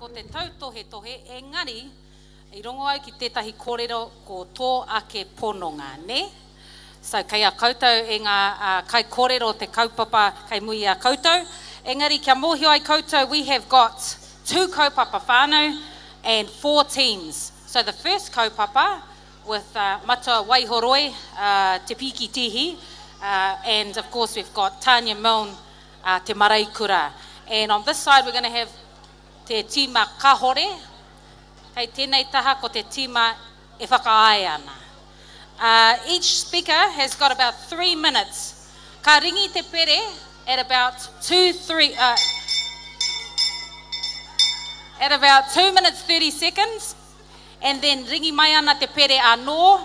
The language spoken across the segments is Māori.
ko te Tautohetohe, engari, I rongo au ki tētahi kōrero ko tō ake pononga, ne? So, kei a koutou e ngā kai kōrero te kaupapa kei mui a koutou. Engari, kia mōhio ai koutou, we have got 2 kaupapa whānau and 4 teams. So, the first kaupapa with Matua Waihoroi, Te Piki Tihi, and of course we've got Tanya Milne, Te Maraikura. And on this side we're going to have Te Tima Kahore, kei tēnei taha ko te tima e whakaae ana. Each speaker has got about 3 minutes. Ka ringi te pere at about 2 minutes 30 seconds. And then ringi mai ana te pere anō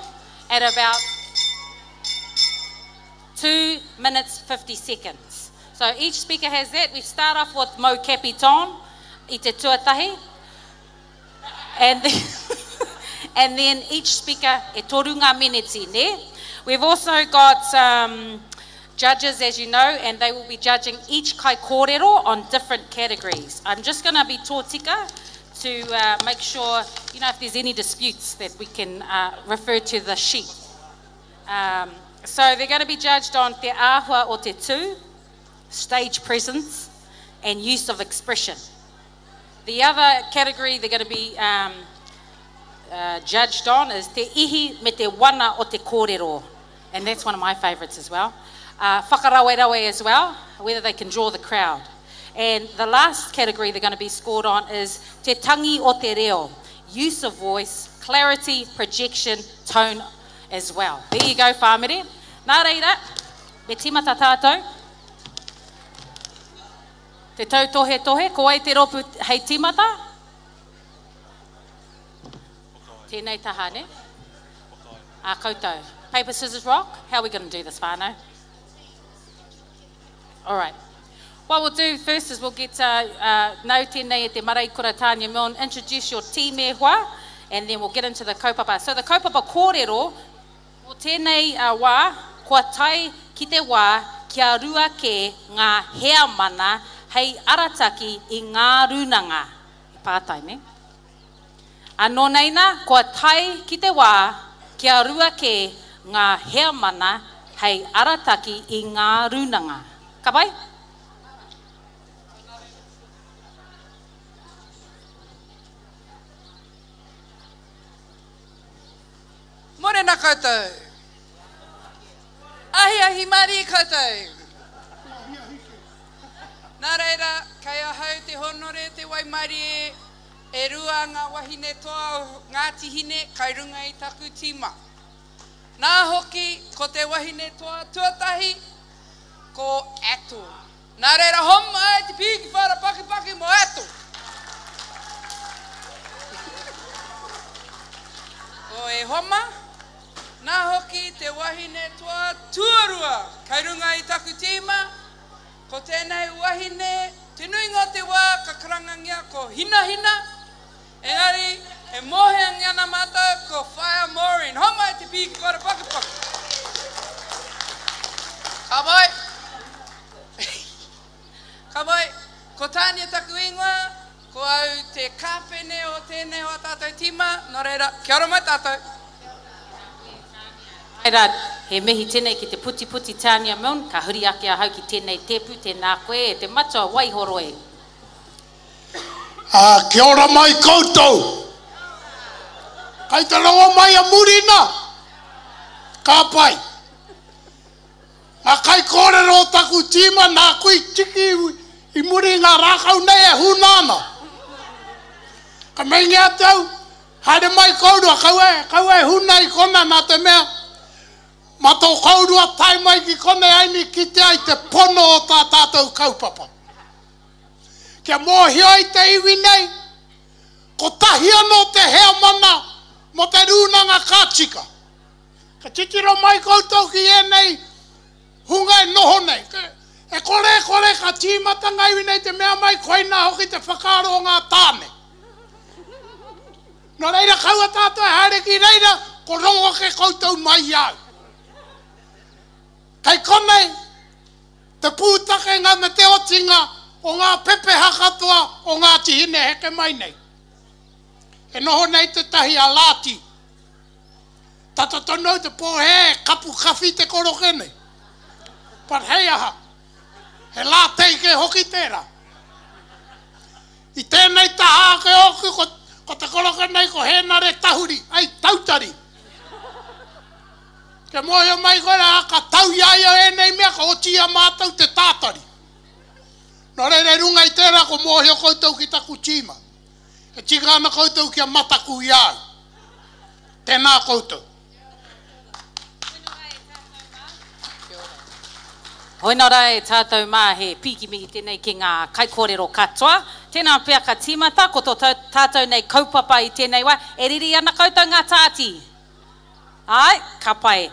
at about 2 minutes 50 seconds. So each speaker has that. We start off with Mo Capiton, I te tuatahi. And then, and then each speaker e torunga miniti, ne? We've also got judges, as you know, and they will be judging each kai kōrero on different categories. I'm just going to be tōtika to make sure, you know, if there's any disputes that we can refer to the sheet. So they're going to be judged on te āhua o te tū, stage presence, and use of expression. The other category they're going to be judged on is te ihi me te wana o te kōrero, and that's one of my favourites as well. Whakarawe as well, whether they can draw the crowd. And the last category they're going to be scored on is te tangi o te reo, use of voice, clarity, projection, tone as well. There you go, whāmere. Nā reira, me tīmata tātou. Te Tautohetohe, ko ai te ropu hei tīmata? Tēnei taha, ne? Koutou. Paper, scissors, rock? How are we going to do this, whānau? All right. What we'll do first is we'll get nau tēnei e te Maraikura Tanya Milne, introduce your team e hoa, and then we'll get into the kaupapa. So the kaupapa kōrero, o tēnei wā, kua tai ki te wā, kia rua ke ngā hea mana, hei arataki I ngā runanga. Pātai, ne? Anō neina, kua tai ki te wā, kia rua ke ngā hea mana, hei arataki I ngā runanga. Ka pai? Morena koutou. Ahi mari koutou. Nā reira, kei ahau te honore te waimari e rua ngā wahine toa o Ngatihine kai runga I taku tīma. Nā hoki ko te wahine toa tuatahi ko ato. Nā reira, homa e te piki whara paki mo ato. Ko e homa, nā hoki te wahine toa tuarua kai runga I taku tīma. Ko tēnei wahine, te nui ngā te wā ka karangangia ko hina. Engari, e mohe ngiana mata ko whaia Maureen. Homa e te piki whara paki. Ka mai. Ka mai, ko Tanya taku ingoa, ko au te kāpene o tēnei hoa tātou tīma. Nō reira, kia ora mai tātou. Reira, he mihi tēnei ki te puti Tanya Milne, ka huri ake ahau ki tēnei tepu, tēnā koe, e te Matua Waihoroi. Kia ora mai koutou. Kai te rongo mai a murina. Ka pai. Kai kōrero taku tīma nā kui tiki I muri ngā rākau nei e hunana. Ka mei ngā tau, haere mai kourua, kau e huna I kona nā te mea. Ma tō kaurua tai mai ki kone aini ki te ai te pono o tā tātou kaupapa. Kia mōhio I te iwi nei, ko tahi anō te hea mana mo te rūnanga kātika. Ka titiro mai koutou ki e nei, hunga e noho nei. E kore ka tīmata ngai nei te mea mai koina hoki te whakaro o ngā tāne. No reira kaua tātou e haere ki reira, ko rongo ke koutou mai au. Kei konei, te pūtake ngā me te otinga o ngā pepe hakatoa o Ngatihine heke mai nei. E noho nei te tahi a lāti. Tata tonou te pōhe kapu kawhi te korokene. Pat hei aha. He lā teike hoki tērā. I tēnei taha ke oku ko te korokene ko henare tahuri. Ai tautari. Ke mohi mai koe a ka tau iaia e nei mea ka otia mātau te tātari. Nō re runga I tērā ko mohi o koutou ki taku tīma. E tika ana koutou kia mataku iau. Tēnā koutou. Hoi nō rai tātou mā he pīkimi tēnei ki ngā kaikōrero katoa. Tēnā pia ka tīmata ko tō tātou nei kaupapa I tēnei wā. E riri ana koutou ngā tāti. Ai, ka pai.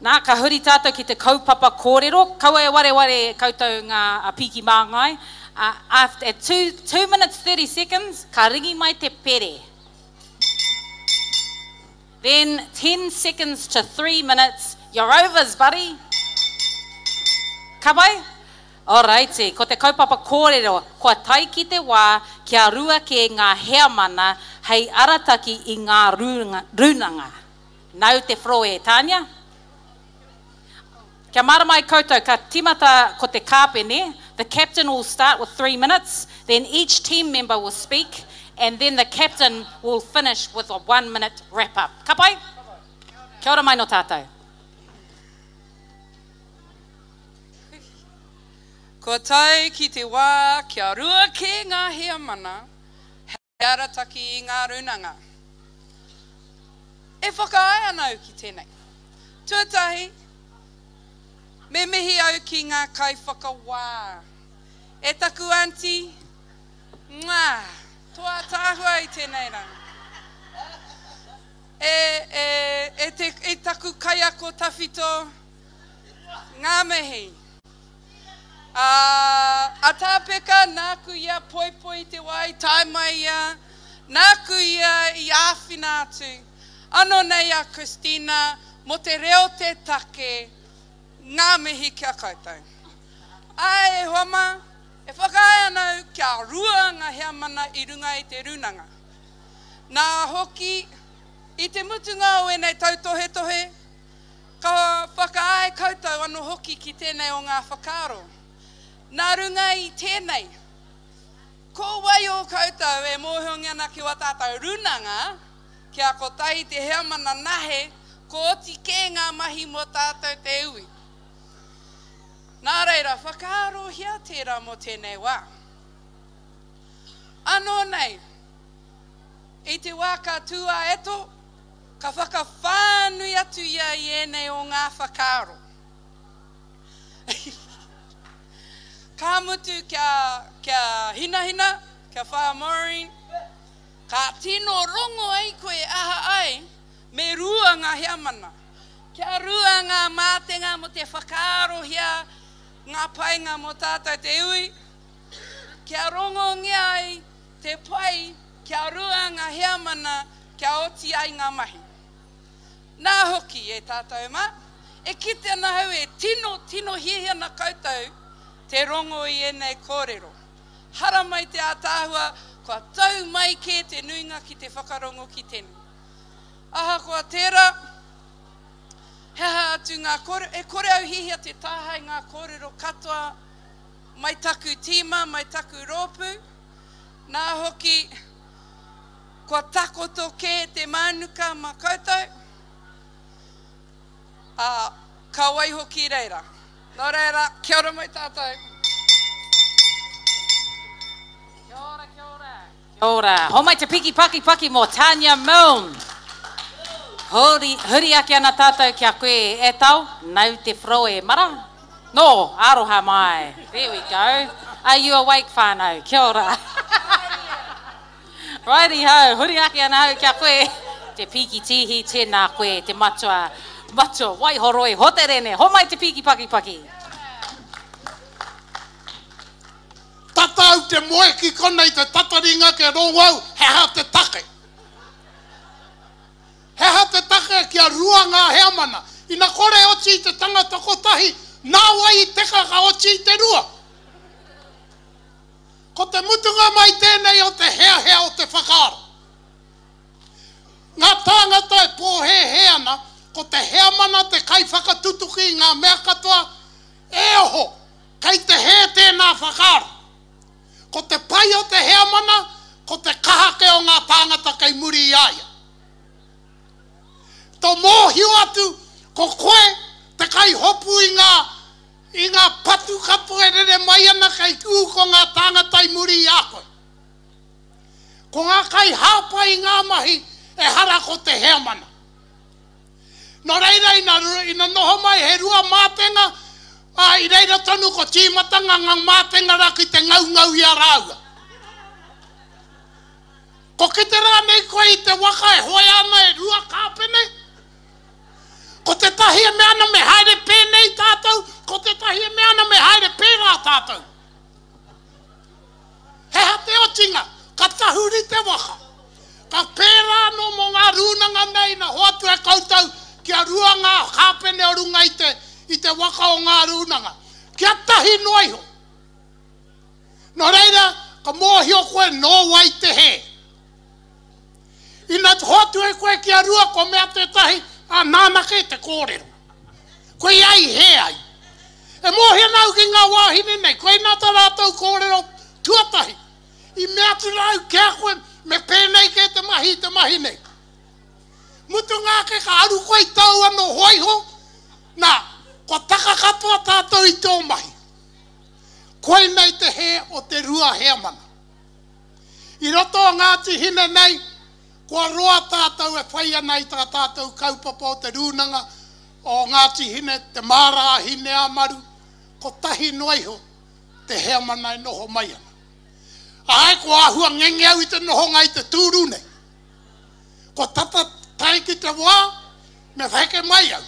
Nā ka huri tātou ki te kaupapa kōrero. Kaua e ware koutou ngā piki māngai. After 2 minutes 30 seconds, ka ringi mai te pere. Then 10 seconds to 3 minutes, you're overs, buddy. Ka pai? Alrighty, ko te kaupapa kōrero, kua tai ki te wā, kia rua ke ngā hea mana, hei arataki I ngā runanga. Nau te froe, Tanya. Kia maramai koutou, ka timata ko te kāpene. The captain will start with 3 minutes, then each team member will speak, and then the captain will finish with a 1 minute wrap up. Ka pai? Kia ora mai no tātou. Ko tai ki te wā, kia rua ke ngā hea mana, hei arataki I ngā runanga. E whakaai anau ki tēnei. Tuatahi, me mihi au ki ngā kai whakawā. E taku anti, ngā, toa tāhua I tēnei rang. E taku kaiako tawhito, ngā mihi. A tāpeka, nāku ia poipoi te wai, tai mai ia, nāku ia I āwhina atu. Ano nei a Christina, mo te reo te take, ngā mihi kia koutou. Ai e homa, e whakae anau kia rua ngā hea mana I runga I te runanga. Nā hoki, I te mutunga o enei tautohetohe, ka whakae koutou anu hoki ki tēnei o ngā whakaro. Nā runga I tēnei, ko wai o koutou e mōhiongi ana ki wa tātou runanga, kia ko tai te hea mana nahe, ko oti ke ngā mahi mo tātou te ui. Nā reira, whakaaro hia tērā mo tēnei wā. Anō nei, I te wā ka tua eto, ka whakawhānui atu ia I enei o ngā whakaaro. Ka mutu kia hina, kia whaamorin, ka tino rongo ai koe aha ai, me rua ngā hea mana. Kia rua ngā mātenga mo te whakaaro hia, ngā painga mo tātou te ui. Kia rongo ngia ai te pai, kia rua ngā hea mana, kia oti ai ngā mahi. Nā hoki e tātou ma, e kite ana hau e tino hihia na koutou, te rongo I enei kōrero. Hara mai te ātāhua, kua tau mai ke te nuinga ki te whakarongo ki tēnei. Aha kua tērā, heha atu ngā kōrero, e kore au hihia te tāhai ngā kōrero katoa, mai taku tīma, mai taku rōpu. Nā hoki, kua takoto ke te mānuka ma koutou. Ka wai hoki reira. Nō reira, kia ora mai tātou. Kia ora, kia ora. Kia ora. Ho mai te piki paki mo Tanya Milne. Huri ake ana tātou kia koe e tau, nau te whroe mara. No, aroha mai. There we go. Are you awake, whānau? Kia ora. Righty ho, huri ake ana hau kia koe. Te piki tihi tēnā koe, te matua. Macho, wai horoi, hote rene, ho mai te piki paki. Tatau te moe ki konei te tataringa ke rongau, heha te take. Heha te take kia rua ngā hea mana. Ina kore oti te tangata kotahi, nā wai teka ka oti te rua. Ko te mutunga mai tēnei o te hea o te whakaaro. Ngā tāngata e pōhe ana, ko te hea mana te kai whakatutuki ngā mea katoa, e oho, kai te hea tēnā whakaaro. Ko te pai o te hea mana, ko te kahake o ngā tāngata kai muri iaia. Tō mōhio atu, ko koe te kai hopu i ngā patu kapo e rere mai ana kai kū ko ngā tāngata i muri i a koe. Ko ngā kai hapa i ngā mahi e hara ko te hea mana. No reira ina noho mai he rua mātenga, i reira tonu ko tīmatanga ngā mātenga raki te ngau i a rāua. Ko ki te rā nei koe i te waka e hoi ana e rua kāpene, ko te tahi e me ana me haere pēnei tātou, ko te tahi e me ana me haere pērā tātou. Heha te otinga, ka tahuri te waka. Ka pērā no mo ngā rūnanga nei na hoatu e koutou kia rua ngā kāpene o runga i te waka o ngā rūnanga. Kia tahi noiho. No reira, ka mōhio koe no wai te he. Ina hoatu e koe kia rua ko mea te tahi, a nānake te kōrero. Koe ai he ai. E mōhia nau ki ngā wāhine nei, koe nā tā rātou kōrero tuatahi. I mea tu rau kia koe me pēnei ke te mahi nei. Mutu ngā ke ka aru koe i tau ano hoiho, nā, ko taka katoa tātou i tō mahi. Koe nei te he o te rua hea mana. I roto o Ngatihine nei, kua roa tātou e whaia nei tā tātou kaupapa o te rūnanga o Ngatihine, te mārā hine amaru, ko tahi noiho te hea mana e noho mai ana. Ai ko ahua ngenge au i te noho ngai te tūrune. Ko tata tai ki te wā, me wheke mai au.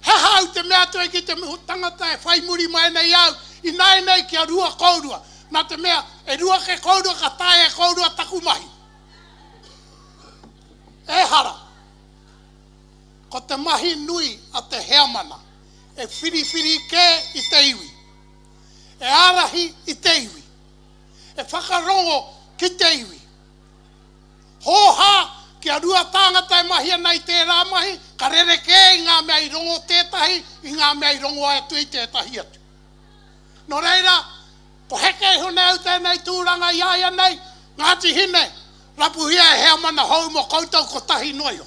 Heha au te mea tue ki te tangata e whai muri mai nei au, i nei kia rua kourua. Nā te mea, e rua ke kourua ka tae e kourua taku mahi. E hara, ko te mahi nui a te hea mana, e whiriwhiri ke i te iwi, e arahi i te iwi, e whakarongo ki te iwi. Hoha, kia rua tāngata e mahi ana i tērā mahi, ka rere ke i ngā mea i rongo tētahi, i ngā mea i rongo atu i tētahi atu. No reira, ko heke hone au tēnei tūranga i aia nei, Ngatihine, rapu hia e hea mana hou mo koutou ko tahi noio.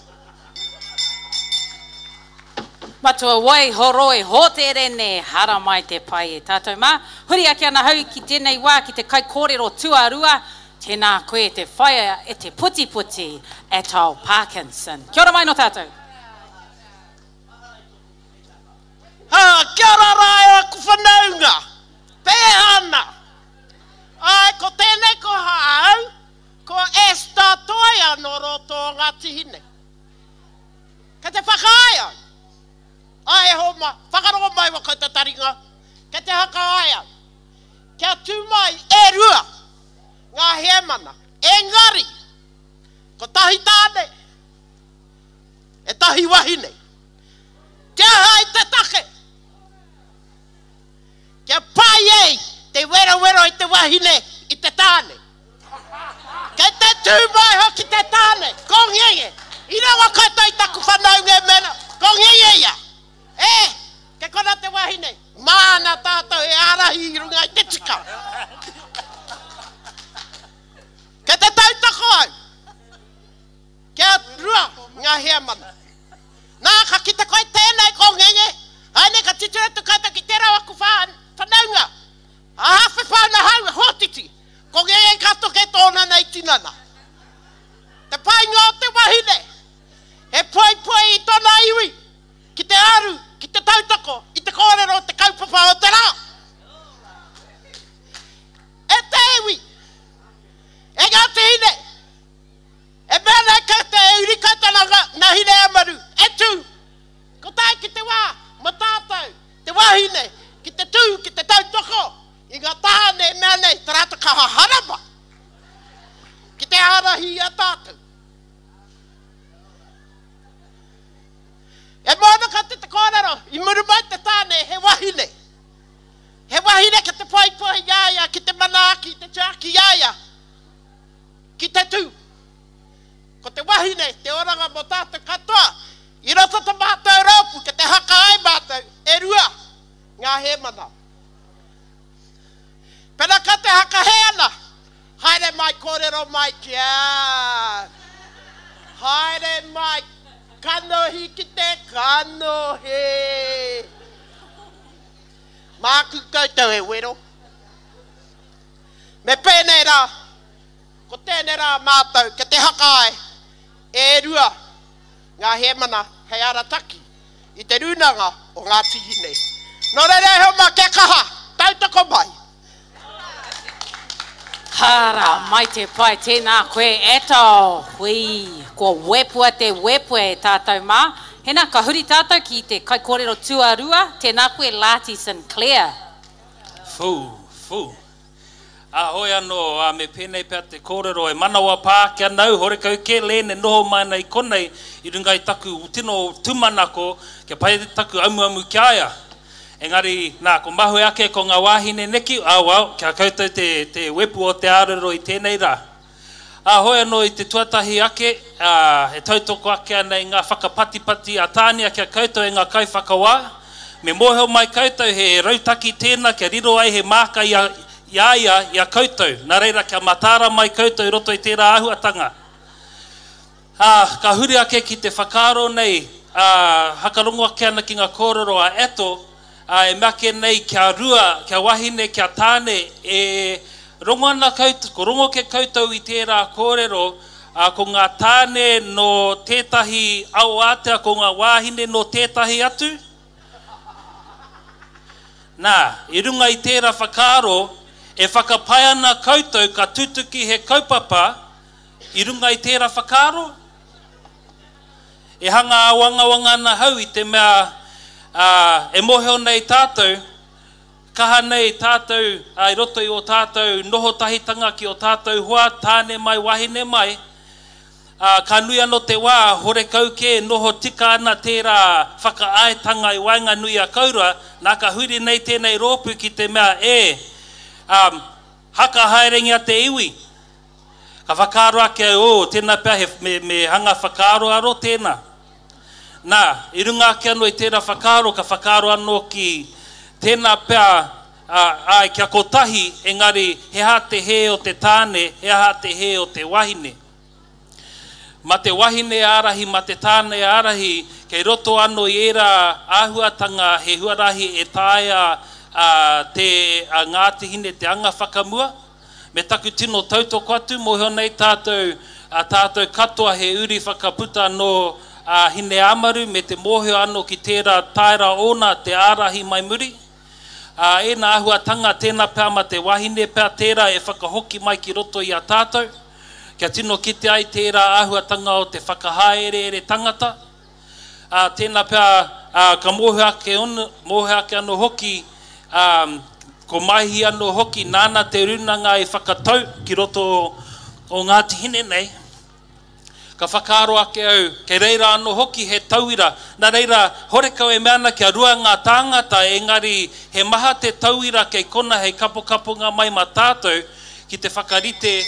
Matua wai horo e hotere ne hara mai te pai e tātou mā. Huri ake ana hau ki tēnei wā ki te kai kōrero tuarua, tēnā koe te whaia e te puti e tau Parkinson. Kia ora mai no tātou. Kia ora rai a ku whanaunga, pēhana. Ai, ko tēnei ko hau, ko esta toia no roto Ngatihine. Ka te whakaia. Ai homa, whakarongo mai wa kouta taringa. Ka te hakaia. Kia tū mai e rua. Ngā hea mana. Engari. Ko tahi tāne. E tahi wahine. Kia hai te take. Kia pai ei. Te wero i te wahine. I te tāne. Kei te tūmai hoki te tāne, kongenge. Ina wa kata i taku whanau nge mena, kongenge ia. Ke kona te wahine, mana tātou e arahi i runga i te tika. Ke te tautako au, kia rua ngā hea mana. Nā ka ki te koe tēnei kongenge, haine ka titira tu kata ki te rawa ku whanaunga. A hawhi whana hau e hotiti. Ko ngei kato ke tōna nei tinana. Te pai ngā te wahine. He poi i tōna iwi. Ki te aru, ki te tautako, i te kōrero, te kaupapa o te rā. E te iwi. E Ngatihine. E mea nei ka te urikatananga na hine amaru. E tū. Ko tai ki te wā, ma tātou. Te wahine, ki te tū, ki te tautako. I ngā tahane mea nei, te rata kaha harapa. Ki te harahi a tātou. E mōna ka te kōrero, i muru mai te tāne, he wahine. He wahine ka te pai iaia, ki te manaki, te chaki. kōrero mai kia. Haere mai. Kanohi ki te kanohi. Māku koutou e wero. Me pēnei rā. Ko tēnei rā mātou. Ke te hakae. E rua. Ngā hemana. Hei arataki. I te runanga o Ngatihine. Nō rere homa ke kaha. Tautoko mai. Hara, mai te pai tēnā koe eto. Hui, ko wepua te wepua e tātou mā. Hena, ka huri tātou ki te kai kōrero tuarua. Tēnā koe Lati Sinclair. Fu. Ahoi anō, me pēnei pia te kōrero e manawa pā kia nau. Hore kau ke lēne noho mai nei konei. I runga i taku tino tumanako. Kia pai taku amu kia aia. Engari, nā, ko mahu ake ko ngā wāhine neki, kia koutou te wepu o te arero i tēnei rā. Ahoi anō i te tuatahi ake, e tautoko ake ana i ngā whakapatipati a tānia kia koutou e ngā kai whakawā. Me mōheo mai koutou he rautaki tēnā, kia riro ai he māka i a koutou. Nā reira kia matara mai koutou i roto i tērā ahuatanga. Ka huri ake ki te whakaro nei, hakarongo ake ana ki ngā kōrero a eto, e make nei kia rua, kia wahine, kia tāne, e rongo ana koutou, ko rongo ke koutou i tērā kōrero, ko ngā tāne no tētahi au atea, ko ngā wahine no tētahi atu. Nā, i runga i tērā whakaro, e whakapai ana koutou ka tutuki he kaupapa, i runga i tērā whakaro. E hanga wanga ana hau i te mea, e moheo nei tātou, kaha nei tātou, i roto i o tātou, noho tahitanga ki o tātou hua, tāne mai, wahine mai, ka nui anō te wā, hore kauke, noho tika ana tērā whakaaetanga i wainga nui a kaura, nā ka huri nei tēnei rōpu ki te mea haka haerengia te iwi. Ka whakaro ake, tēnā pia me hanga whakaro aro tēnā. Nā, i runga ake anō i tērā whakaro, ka whakaro anō ki tēnā pia kia kotahi, engari he ha te he o te tāne, he ha te he o te wahine. Ma te wahine arahi, ma te tāne arahi, kei roto anō i era āhuatanga he huarahi e tāia te Ngatihine, te anga whakamua. Me taku tino tautoko atu, moheo nei tātou katoa he uri whakaputa no hine amaru, me te mōheo anō ki tērā taira ona te ārahi mai muri. E nā ahuatanga tēnā pēr ma te wahine pēr tērā e whakahoki mai ki roto i a tātou. Kia tino kite ai tērā ahuatanga o te whakahaere tangata. Tēnā pēr ka mōheo ake anō hoki, ko mahi anō hoki nāna te runanga e whakatau ki roto o Ngatihine nei. Ka whakaro ake au, kei reira anō hoki he tauira. Nā reira, hore kau e meana kia rua ngā tāngata, engari he maha te tauira kei kona hei kapokapunga mai ma tātou, ki te whakarite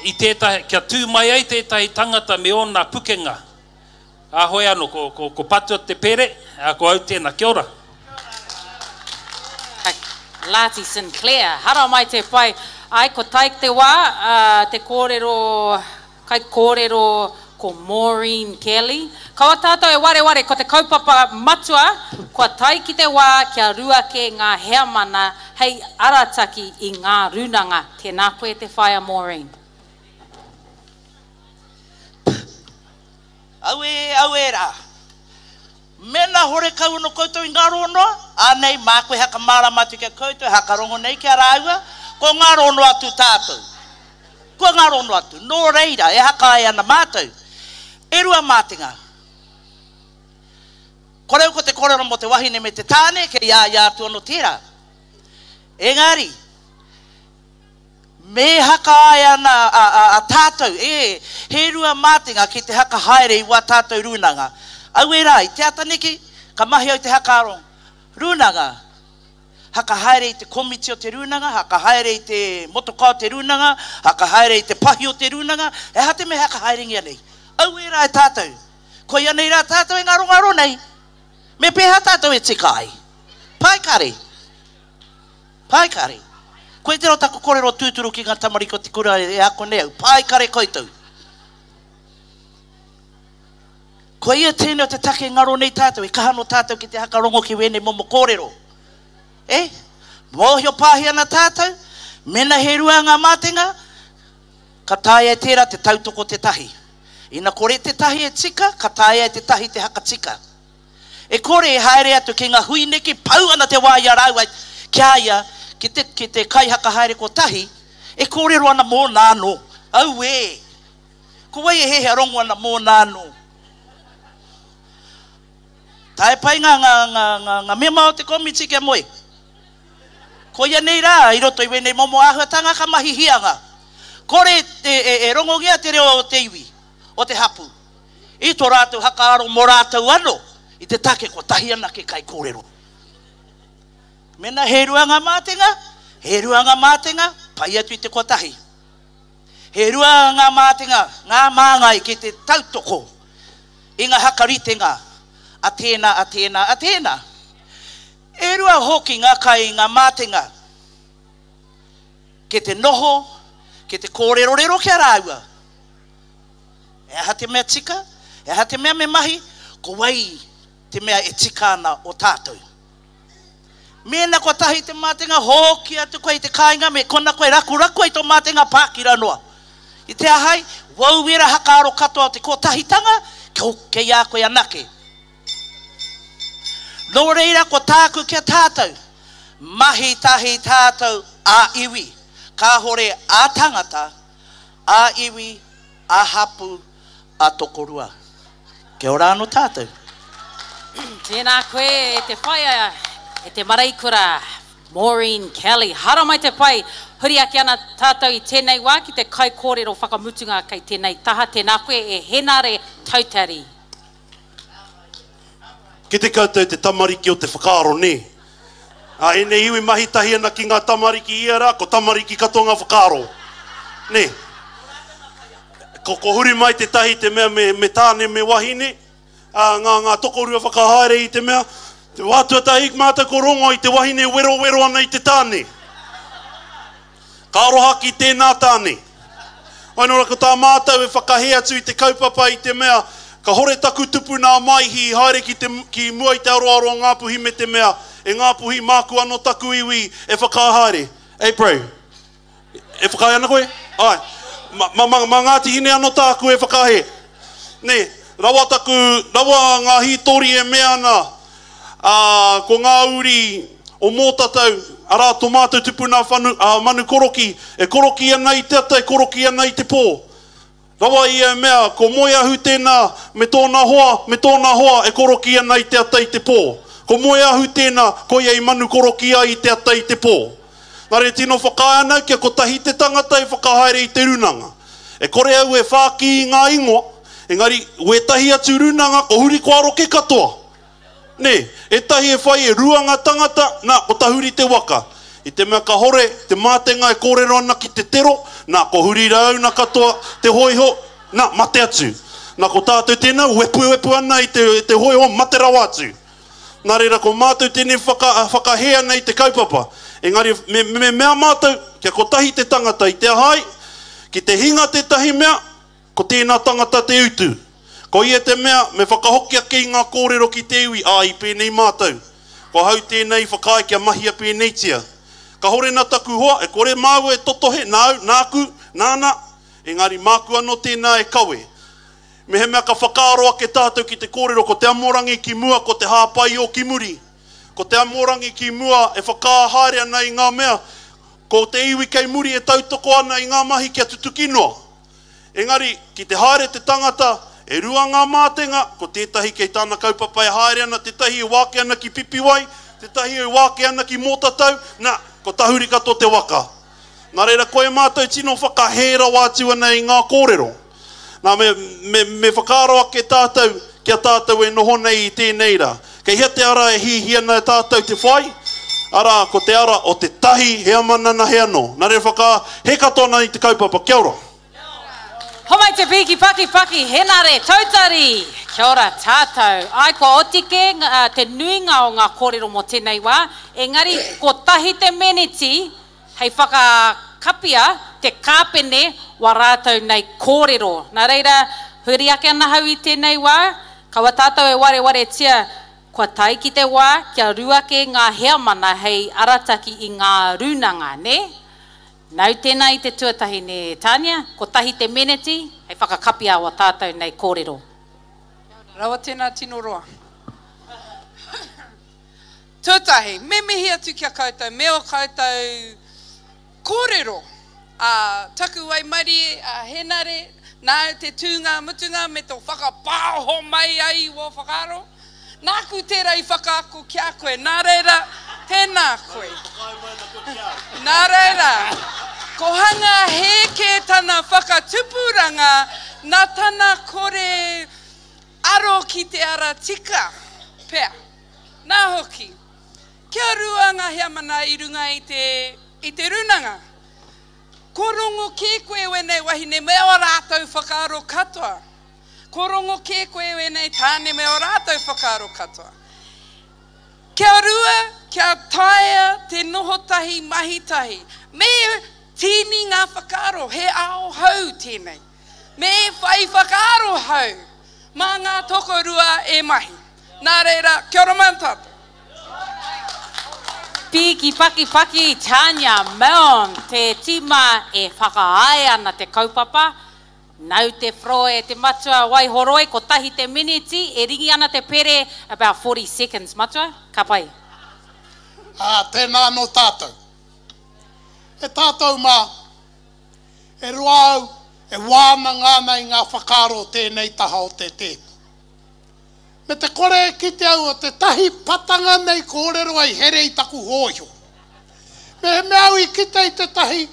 i tētahi, kia tū mai ai tētahi tangata me ona pukenga. Ahoi anō, ko patu te pere, ko au tēnā, kia ora. Lati Sinclair, hara mai te pai. Ai, ko taik te wā, te kōrero, kai kōrero ko Maureen Kelly. Kaua tātou e ware ko te kaupapa matua, kua tai ki te wā kia rua ke ngā hea mana hei arataki i ngā runanga. Tēnā koe te whaia Maureen. Aue rā. Mena hore kau no koutou i ngā ronoa, anei mā koe haka māramatu kia koutou, haka rongo nei kia rāua, ko ngā rono atu tātou. Ko ngā rono atu, nō reira, e haka ai ana mātou. E rua mātinga. Koreu ko te korero mo te wahine me te tāne, ke ia tuano tērā. Engari, me haka ai ana a tātou, he rua mātinga ki te haka haere i wā tātou runanga. Au e rā, i te ataniki, ka mahi au te hakaaro. Runanga, haka haere i te komiti o te runanga, haka haere i te motoka o te runanga, haka haere i te pahi o te runanga, e hate me haka haere ngia nei. Au e rā e tātou. Ko ia nei rā tātou e ngaro nei. Me pēha tātou e tika ai. Paikare. Koe te rau taku korero tūturu ki ngā tamariko te kura e ako neau. Pai kare koutou. Koe ia tēnei o te take ngaro nei tātou. E kahano tātou ki te hakarongo ki wene momo kōrero. Mōhio pāhi ana tātou. Mena he rua ngā mātenga. Ka tāia e tērā te tautoko te tahi. Ina kore te tahi e tika. Ka tāia e te tahi te haka tika. E kore e haere atu ki ngā hui neki. Pau ana te wāia rau ai. Kia ia. Ki te kaihaka haere ko tahi. E kōrero ana mō nāno. Au e. Ko wai e hehe arongo ana mō nāno. Tae pai ngā mea mao te komiti ke moe. Ko ia nei rā, i roto i wene momo ahuatanga ka mahihianga. Kore e rongo gea te reo o te iwi, o te hapu. I tō rātou hakaaro mō rātou ano, i te take ko tahi ana ke kai kōrero. Mena he ruanga mātenga, pai atu i te kotahi. He ruanga mātenga, ngā māngai ki te tautoko, i ngā hakaritenga, Atena. E rua hoki ngā kai ngā mātenga. Ke te noho, ke te kōrero kia rāua. E aha te mea tika, e aha te mea me mahi, ko wai te mea e tika ana o tātou. Mena ko tahi te mātenga hoki atu koe te kāinga me kona koe raku i tō mātenga pākira noa. I te ahai, wauwera hakaaro katoa te kōtahitanga, ke ia koe anake. Nō reira ko tāku kia tātou, mahi tahi tātou a iwi, ka hore a tangata, a iwi, a hapu, a tokorua. Kia ora anō tātou. Tēnā koe e te whaia, e te maraikura, Maureen Kelly. Hara mai te pai, huri ake ana tātou i tēnei wā ki te kai kōrero whakamutunga kei tēnei taha. Tēnā koe e henare tautari. Ki te koutou te tamariki o te whakaaro, ne? E nei iwi mahi tahi ana ki ngā tamariki iara, ko tamariki katoa ngā whakaaro. Ne? Ko huri mai te tahi te mea me tāne me wahine, ngā tokorua whakahaere i te mea, te wātua tahi mātou ko rongo i te wahine wero ana i te tāne. Ka aroha ki tēnā tāne. Ainora ko tā mātou e whakahe atu i te kaupapa i te mea, ka hore taku tupu nā maihi haere ki mua i te aroaro ngāpuhi me te mea, e ngāpuhi māku anō taku iwi e whakahaere. Hey bro, e whakahe ana koe? Ai, ma Ngatihine anō tāku e whakahe. Ne, rawa ngā hitori e mea ana, ko ngā uri o mōtatau, arā tō mātou tupu nā manu koroki, e koroki ana i te ata, e koroki ana i te pō. Rawa ia mea, ko moe ahu tēnā, me tōna hoa, e koroki ana i te ata i te pō. Ko moe ahu tēnā, ko ia i manu koroki a i te ata i te pō. Nare tino whakae ana, kia ko tahi te tangata e whakahaere i te runanga. E kore au e whāki i ngā ingoa, engari, ue tahi atu runanga, ko huri ko aro ke katoa. Ne, e tahi e whai e ruanga tangata, nā, ko tahuri te waka. I te mea ka hore, te mātenga e kōrero ana ki te tero, nā, ko huri rau na katoa te hoiho, nā, mate atu. Nā, ko tātou tēnā, uepu ana i te hoiho, mate rau atu. Nā reira, ko mātou tēnei whakahea ana i te kaupapa. Engari, me mea mātou, kia ko tahi te tangata i te ahai, ki te hinga te tahi mea, ko tēnā tangata te utu. Ko ia te mea, me whakahokia ki ngā kōrero ki te iwi, i pēnei mātou. Ko hau tēnei whakae kia mahia pēnei tia. Ka hore na taku hoa, e kore māu e totohe, nāku, nāna, engari māku anō tēnā e kawe. Me he mea ka whakaaroa ke tātou ki te kōrero, ko te amorangi ki mua, ko te hāpai o ki muri. Ko te amorangi ki mua e whakaahare ana i ngā mea, ko te iwi kei muri e tautoko ana i ngā mahi kia tutukinoa. Engari, ki te haere te tangata, e rua ngā mātenga, ko tētahi kei tāna kaupapa e haere ana, te tahi e wāke ana ki pipiwai, te tahi e wāke ana ki mōtatau, nā, ko tahuri kato te waka. Nā reira, koe mātou tino whakahera wātu ana i ngā kōrero. Nā, me whakaroa ke tātou, kia tātou e noho nei i tēnei rā. Kei hea te ara e hihi ana tātou te whai, ara ko te ara o te tahi hea manana hea no. Nā reira, he katona i te kaupapa, kia ora. Homai te piki paki, henare, tautari. Kia ora tātou. Ai ko otike te nuinga o ngā kōrero mo tēnei wā. Engari, ko tahi te meneti, hei whakakapia te kāpene wa rātou nei kōrero. Nā reira, huri ake ana hau i tēnei wā, kaua tātou e ware tia, kua tai ki te wā, kia ruake ngā hea mana hei arataki i ngā runanga, ne? Nau tēnā i te tuatahi ne Tania, ko tahi te meneti, hei whakakapia wa tātou nei kōrero. Rawa tēnā tino roa. Tuatahi, me mihi atu kia koutou, me o koutou kōrero. Taku wai mari, henare, nā te tūnga mutunga me tō whakapāho mai ai o whakaro. Nāku tērā i whakaako kia koe, nā reira, tēnā koe. Nā reira, ko hanga heke tana whakatupuranga, nā tana kore aro ki te ara tika, pēr. Nā hoki, kia rua ngā hea mana i runga i te runanga. Ko rongo ke koe wenei wahine me o rātou whakaaro katoa. Ko rongo ke koe wenei tāne me o rātou whakaaro katoa. Kia rua, kia taia te nohotahi mahitahi. Me tīni ngā whakaaro, he ao hau tēnei. Me whai whakaaro hau, mā ngā tokorua e mahi. Nā reira, kia ora mātātou. Piki paki Tanya Meon, te tima e whakaae ana te kaupapa. Nau te whroe te matua wai horoi, ko tahi te miniti, e ringi ana te pere about 40 seconds. Matua, ka pai. Tēnā no tātou. E tātou mā, e roau, e wāna ngānei ngā whakaro tēnei taha o te tepu. Me te kore ki te au o te tahi patanga nei kōrero ai here i taku hōio. Me au i kite i te tahi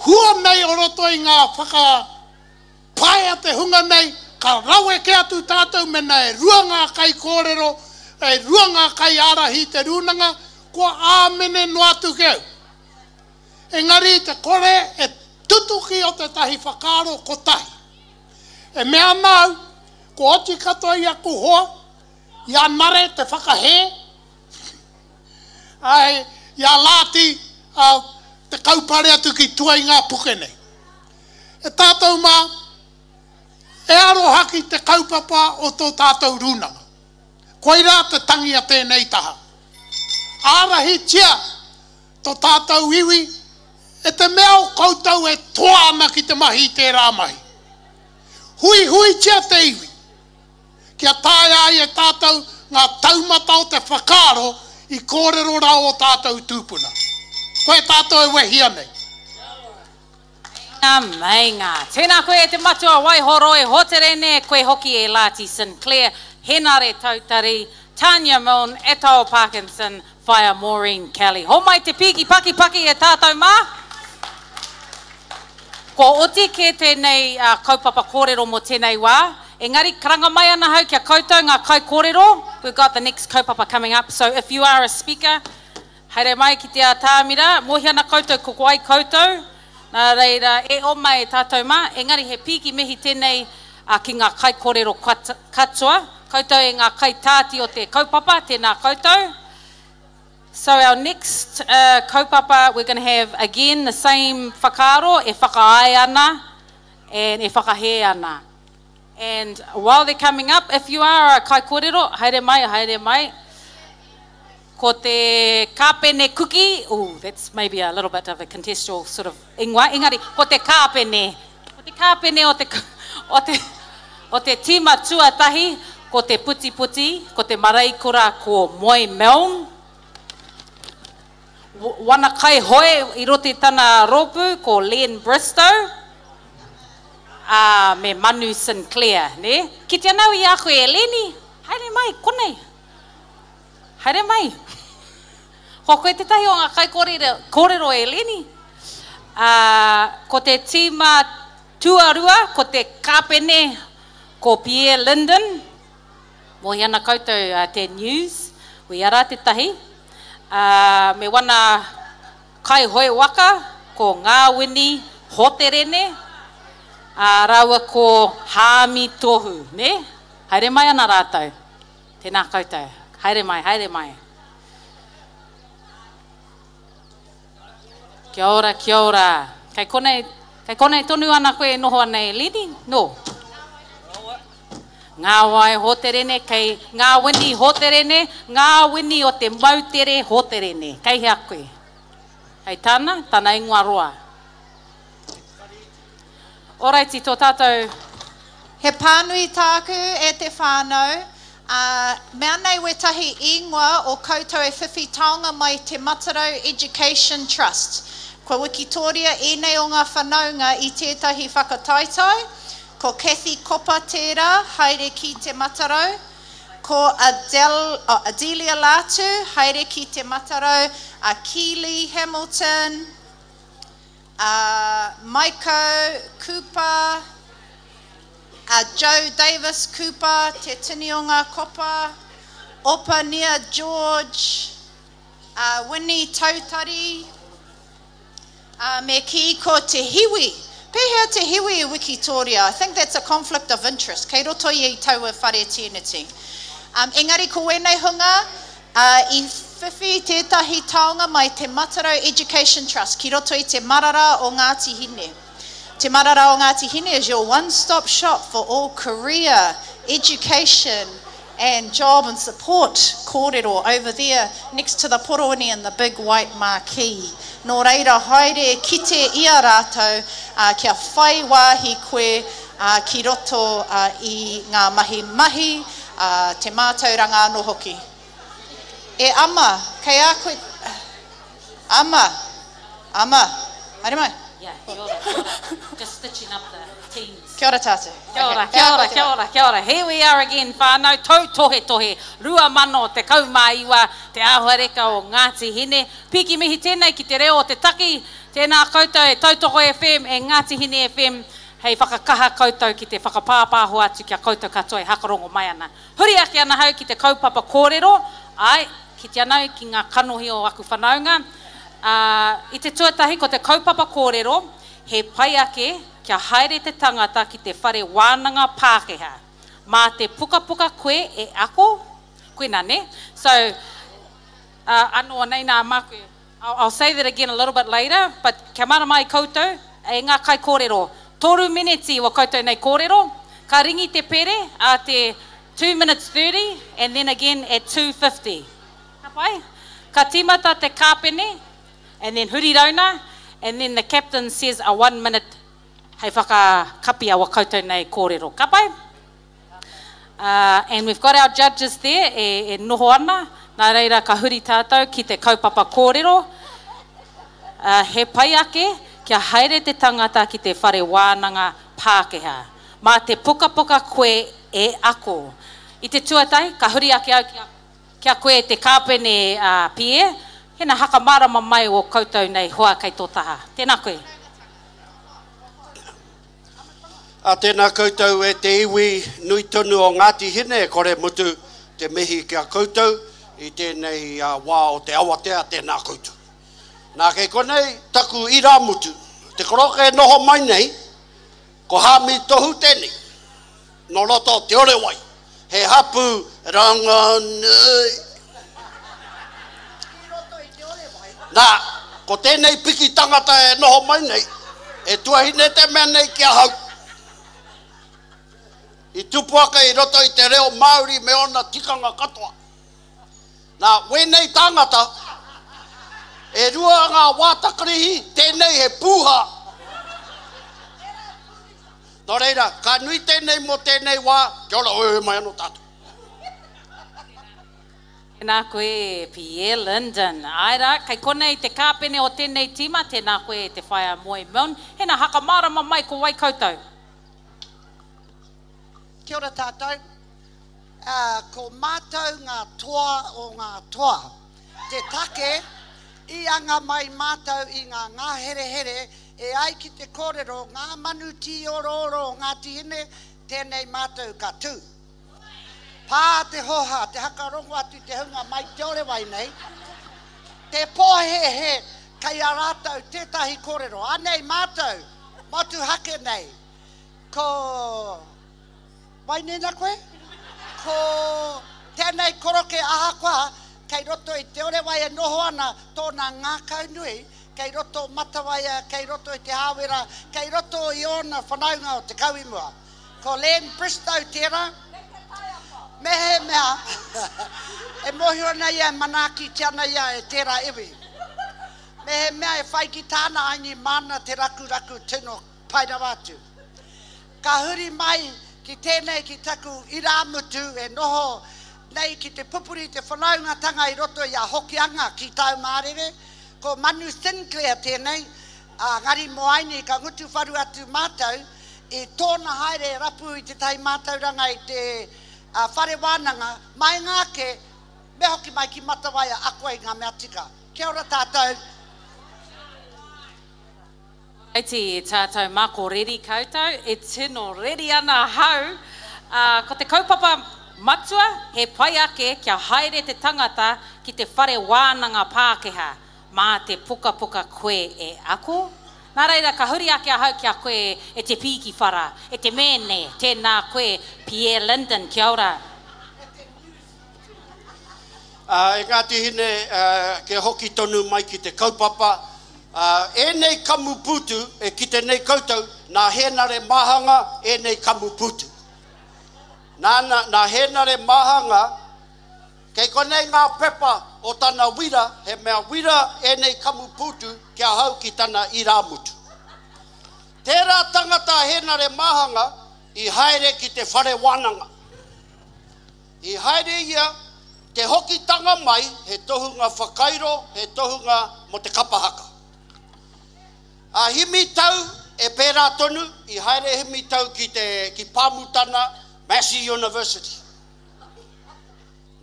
hua nei o roto i ngā whakapaia te hunga nei, ka rawe ke atu tātou mena e rua ngā kai kōrero, e rua ngā kai arahi te runanga, kua āmene no atu keu. Engari te kore e tutuki o te tahi whakaro ko tahi. E mea nau, ko oti katoa i aku hoa, ia nare te whakahe, ia lāti te kaupare atu ki tua i ngā pukene. E tātou mā, e aro haki te kaupapa o tō tātou runanga. Koira te tangi a tēnei taha. Ārahi tia, tō tātou iwi, e te mea o koutou e toa ana ki te mahi te rā mahi. Hui tia te iwi. Kia tae ai e tātou ngā taumata o te whakaro i kōrero rau o tātou tūpuna. Koe tātou e wehia nei. Ngā meinga. Tēnā koe e te matua waihoroi hoterene, koe hoki e Lati Sinclair, Henare Tautari, Tanya Moon, Etau Parkinson, Whaia Maureen Kelly. Ho mai te piki paki e tātou mā. Ko oti ke tēnei kaupapa kōrero mo tēnei wā. Engari, karanga mai ana hau kia koutou ngā kai kōrero. We've got the next kaupapa coming up. So if you are a speaker, haere mai ki te tāmira, mohi ana koutou ko wai koutou. Nā reira, e o mai tātou mā. Engari, he piki mihi tēnei ki ngā kai kōrero katoa. Koutou e ngā kai tāti o te kaupapa, tēnā koutou. So our next kaupapa, we're going to have again the same whakaaro, e whakaae ana, and e whakahe ana. And while they're coming up, if you are a kai kōrero, haere mai, ko te kāpene kuki, that's maybe a little bit of a contextual sort of ingoa, engari, ko te kāpene o te tima tuatahi, ko te puti, ko te maraikura, ko Moi Meong, wana kai hoe i roti tana ropu, ko Len Bristow, me Manu Sinclair, ne? Ki te anau i a koe e Leni, haere mai, konei. Haere mai. Ko koe te tahi o ngā kai kōrero e Leni. Ko te tīma tuarua, ko te kāpene, ko Pierre Linden. Mohi ana koutou te news, ui ara te tahi. Me wana kai hoi waka, ko Ngāwini Hoterene. Raua ko Hāmi Tohu, ne? Haere mai ana rātou. Tēnā koutou. Haere mai. Kia ora, kia ora. Kai konei tonu ana koe e noho ana e lini? No. Ngā wai hoterene, kei ngā wini hoterene, ngā wini o te mautere hoterene. Kei hea koe. Hei tāna, tāna ingoa roa. Oraiti tō tātou. He pānui tāku e te whānau. Mea nei wetahi ingoa o koutou e whiwhi taonga mai te Matarau Education Trust. Ko Wikitoria e nei o ngā whanaunga i tētahi whakataitai. Ko Kathy Kopa tērā, haere ki te Matarau. Ko Adelia Latu, haere ki te Matarau. Keely Hamilton. Maiko Cooper. Joe Davis Cooper, te tini o ngā kopa. Opa Nia George. Winnie Tautari. Me ki ko te hiwi. Pehea te hiwi e Wikitoria. I think that's a conflict of interest. Kei roto i tau e whare tēneti. Engari ko wēnei hunga, i whiwhi tētahi taonga mai te Matarau Education Trust, ki roto i te marara o Ngatihine. Te marara o Ngatihine is your one-stop shop for all career, education and job and support kōrero over there next to the poroni and the big white marquee. Nō reira haere kite ia rātou kia whai wāhi koe ki roto i ngā mahi te mātauranga anō hoki. E ama, kei a koe... Ama, haere mai? Yeah, kia ora. Just stitching up the teams. Kia ora tātou. Kia ora. Here we are again, whānau, Tautohetohe, rua mano, te kaumaiwa, te Ahuareka o Ngatihine. Piki mihi tēnei ki te reo o te taki, tēnā koutou e Tautohetohe FM e Ngatihine FM, hei whakakaha koutou ki te whakapāpāho atu kia koutou katoa e hakarongo mai ana. Huri ake ana hau ki te kaupapa kōrero, ai, ki te anau ki ngā kanohi o aku whanaunga. I te tuatahi ko te kaupapa kōrero, he pai ake kia haere te tangata ki te whare wānanga Pākehā. Mā te puka koe e ako, koe nā ne? So, anō nei nā mākoe. I'll say that again a little bit later, but kia mana mai koutou, e ngā kai kōrero. 3 minutes o koutou nei kōrero, ka ringi te pere a te 2 minutes 30, and then again at 2:50. Ka pai? Ka timata te kāpene, and then huri rauna, and then the captain says a 1 minute hei whakakapia wa koutou nei kōrero. Ka pai? And we've got our judges there, e noho ana, nā reira ka huri tātou ki te kaupapa kōrero. He pai ake, kia haere te tangata ki te whare wānanga Pākehā. Mā te puka koe e ako. I te tuatai, ka huri ake au kia koe te kāpene pie, hena haka marama mai o koutou nei hoa kei tō taha. Tēnā koe. Tēnā koutou e te iwi nui tonu o Ngatihine, kore mutu te mihi kia koutou i tēnei wā o te awatea tēnā koutou. Nā kei konei taku i rā mutu, te koroke e noho mai nei, ko hāmi tohu tēnei, no roto te ore wai, he hapu ranga nei. Nā, ko tēnei piki tangata e noho mai nei, e tuahine te mea nei kia hau. I tupuaka i roto i te reo Māori me ona tikanga katoa. Nā, wenei tangata, e rua ngā wātakarihi, tēnei he pūha. Nō reira, ka nui tēnei mo tēnei wā, kia ora oe mai anō tātou. Tēnā koe, Pierre Linden. Aira, kai konei te kāpene o tēnei tima, tēnā koe te whaia moe mon. Hena haka marama mai ko wai koutou. Kia ora tātou. Ko mātou ngā toa o ngā toa. Te take, I anga mai mātou I ngā ngahere e ai ki te kōrero ngā manu ti oro Ngatihine, tēnei mātou ka tū. Pā te hoha, te hakarongo atu te hunga mai te ore wai nei. Te pōhehe kai a rātou tētahi kōrero. Anei mātou, matu hake nei. Ko... Wai nena koe? Ko tēnei koroke aha koa, kei roto I te ore wai e noho ana tōna ngā kaunui, kei roto matawaia, kei roto i te hawera, kei roto i ona whanaunga o te kauimua. Ko Len Bristow tērā. Mehe mea, e mohiona ia manaki tiana ia e tērā iwi. Mehe mea e whai ki tāna aini mana te raku tino pairawatu. Ka huri mai ki tēnei ki taku iramutu e noho nei ki te pupuri te whanaungatanga i roto i a hokianga ki tau mārere. Ko Manu Sinclair tēnei, ngari moaini ka ngutu wharu atu mātou, i tōna haere rapu i te tai mātauranga i te whare wānanga, mai ngāke, me hoki mai ki matawaia akua i ngā mea tika. Kia ora tātou. Eiti tātou mako reri koutou, e tino reri ana hau. Ko te kaupapa matua, he pai ake kia haere te tangata ki te whare wānanga Pākehā, mā te puka koe e ako. Nā reira, ka huri ake a hau ki a koe e te pīki whara, e te mene, tēnā koe Pierre Linden, kia ora. E Ngatihine, ke hoki tonu mai ki te kaupapa, e nei kamu putu, e ki te nei koutou, nā henare mahanga, e nei kamu putu. Nā henare mahanga, kei konei ngā pepa o tana wira, he mea wira e nei kamu putu kia hau ki tana iramutu. Tērā tangata henare mahanga i haere ki te whare wānanga. I haere ia te hoki tanga mai he tohunga whakairo, he tohunga mo te kapahaka. A himi tau e pērā tonu, i haere himi tau ki Pāmutana Massey University.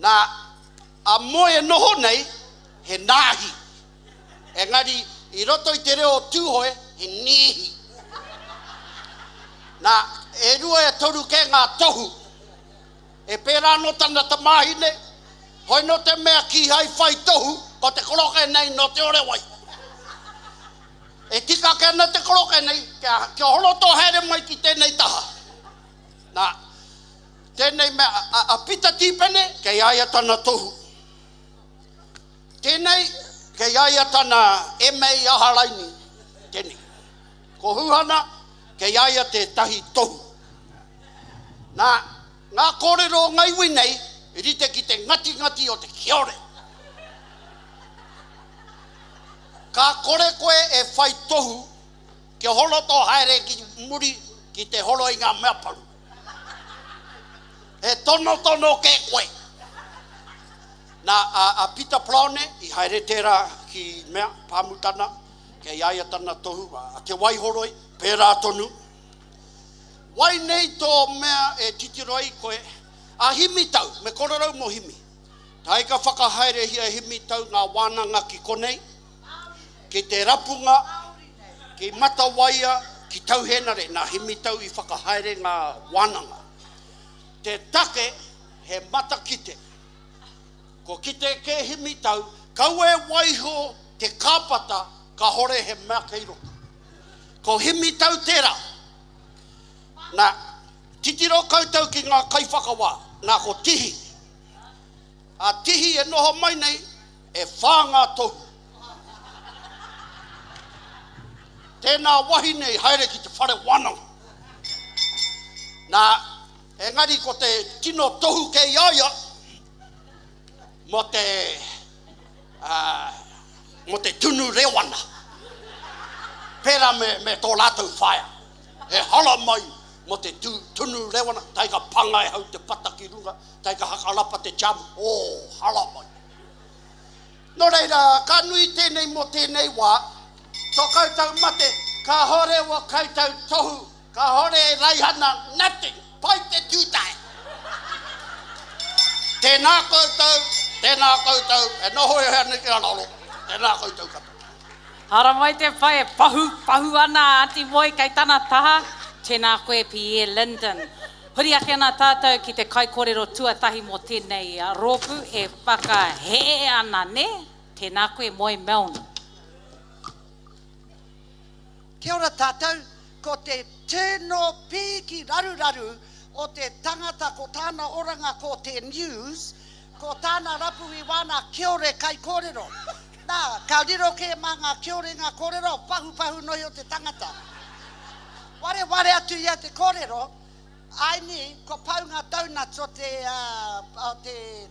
Nā, a moe noho nei, he nāhi. Engari, i roto i te reo tūhoe, he nihi. Nā, e rua e toru ke ngā tohu. E pērā no tana tamahine, hoi no te mea ki hai whai tohu, ko te koroke nei no te ore wai. E tika ke ana te koroke nei, kia holoto haere mai ki tēnei taha. Nā, tēnei mea, a pita tīpene, kei aia tana tohu. Tēnei, kei aia tana emei aharaini, tēnei. Ko huhana, kei aia te tahi tohu. Nā, ngā kōrero ngaiwi nei, rite ki te ngati o te kiore. Ka kore koe e whai tohu, ke holoto haere ki muri ki te holo i ngā mea paru. He tono ke koe. Nā a Peter Plone, i haere tērā ki mea Pāmutana, ke iaia tana tohu, a te waihoroi, pērā tonu. Wai nei tō mea e titiroi koe, a himi tau, me kororau mo himi. Tai ka whakahaere hia himi tau ngā wānanga ki konei, ki te rapunga, ki matawaia, ki tauhenare, nā himi tau i whakahaere ngā wānanga. Te take, he matakite. Ko kite ke himi tau, kau e waiho te kāpata, ka hore he mea keiroka. Ko himi tau tērā. Nā, titiro koutou ki ngā kaiwhakawa, nā ko tihi. A tihi e noho mai nei, e whāngā tohu. Tēnā wahine i haere ki te whare wānanga. Nā, engari ko te tino tohu ke iaia, mo te tunu rewana. Pera me tō lātou whaia. E hala mai mo te tunu rewana, taika panga e hau te pataki runga, taika hakalapa te chamu. Hala mai. No reira, ka nui tēnei mo tēnei wā, tō koutou mate, ka hore wa koutou tohu, ka hore raihana nothing, pai te tūtai. Tēnā koutou, e noho e hea niki analo, tēnā koutou kata. Hara mai te whai e pahu ana ati moi kei tana taha, tēnā koe Pierre Linden. Huri ake ana tātou ki te kai kōrero tuatahi mo tēnei rōpu e whakahee ana ne, tēnā koe moi Meln. Kia ora tātou, ko te tēno pīki raru o te tangata ko tāna oranga ko te news, ko tāna rapu i wana kia ore kai kōrero. Nā, ka riro ke mā ngā kiore ngā kōrero, pahu noi o te tangata. Ware atu ia te kōrero, aini, ko pau ngā donuts o te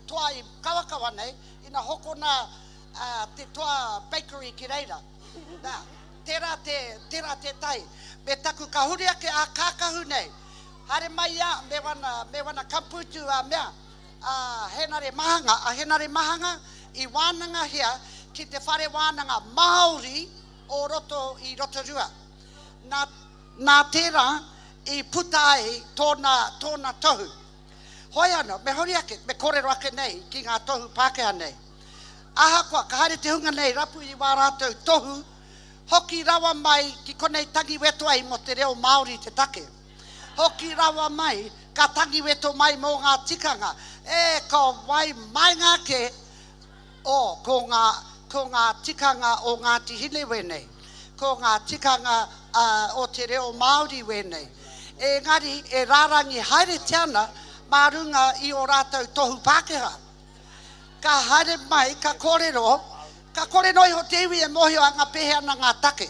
toa i kawakawa nei, ina hoko nā te toa bakery ki reira. Nā, tērā te tai. Me taku ka huri ake a kākahu nei. Hare mai ia, me wana kamputu a mea, henare mahanga, i wānanga hea, ki te whare wānanga Māori o roto i Rotorua. Nā tērā i puta ai tōna tohu. Hoi anō, me hori ake, me kōrero ake nei ki ngā tohu Pākehā nei. Aha koa, ka haere te hunga nei, rapu i wā rātou tohu, hoki rawa mai ki konei tangi weto ai mo te reo Māori te take. Hoki rawa mai, ka tangi weto mai mō ngā tikanga. Ko wai mai ngā ke, ko ngā tikanga o Ngatihine wenei. Ko ngā tikanga o te reo Māori wenei. Engari, e rārangi haere tiana, mārunga i o rātou tohu Pākehā. Ka haere mai, ka kōrero i ho te iwi e mohi o anga pehea na ngā take.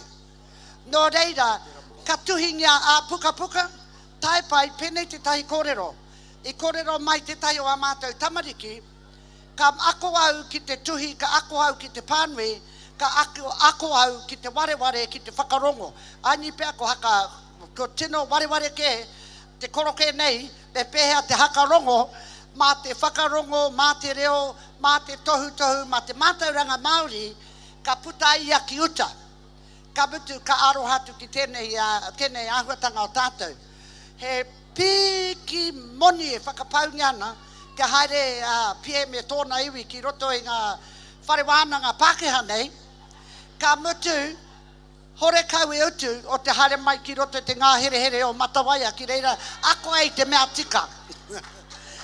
Nō reira, ka tuhingia a puka, taipai penei te tahi kōrero. I kōrero mai te tahi o a mātou tamariki, ka ako au ki te tuhi, ka ako au ki te pānui, ka ako au ki te wareware, ki te whakarongo. Ani pea ko haka, ko tino wareware ke, te koroke nei, me pehea te hakarongo, mā te whakarongo, mā te reo, mā te tohu, mā te mātauranga Māori, ka puta ia ki uta. Ka mutu, ka arohatu ki tēnei ahuatanga o tātou. He piki moni e whakapaungi ana, ka haere pie me tōna iwi ki roto i ngā whare wānanga Pākehā nei, ka mutu, hore kau e utu o te haere mai ki roto te ngā here o Matawaia ki reira, ako ei te mea tika.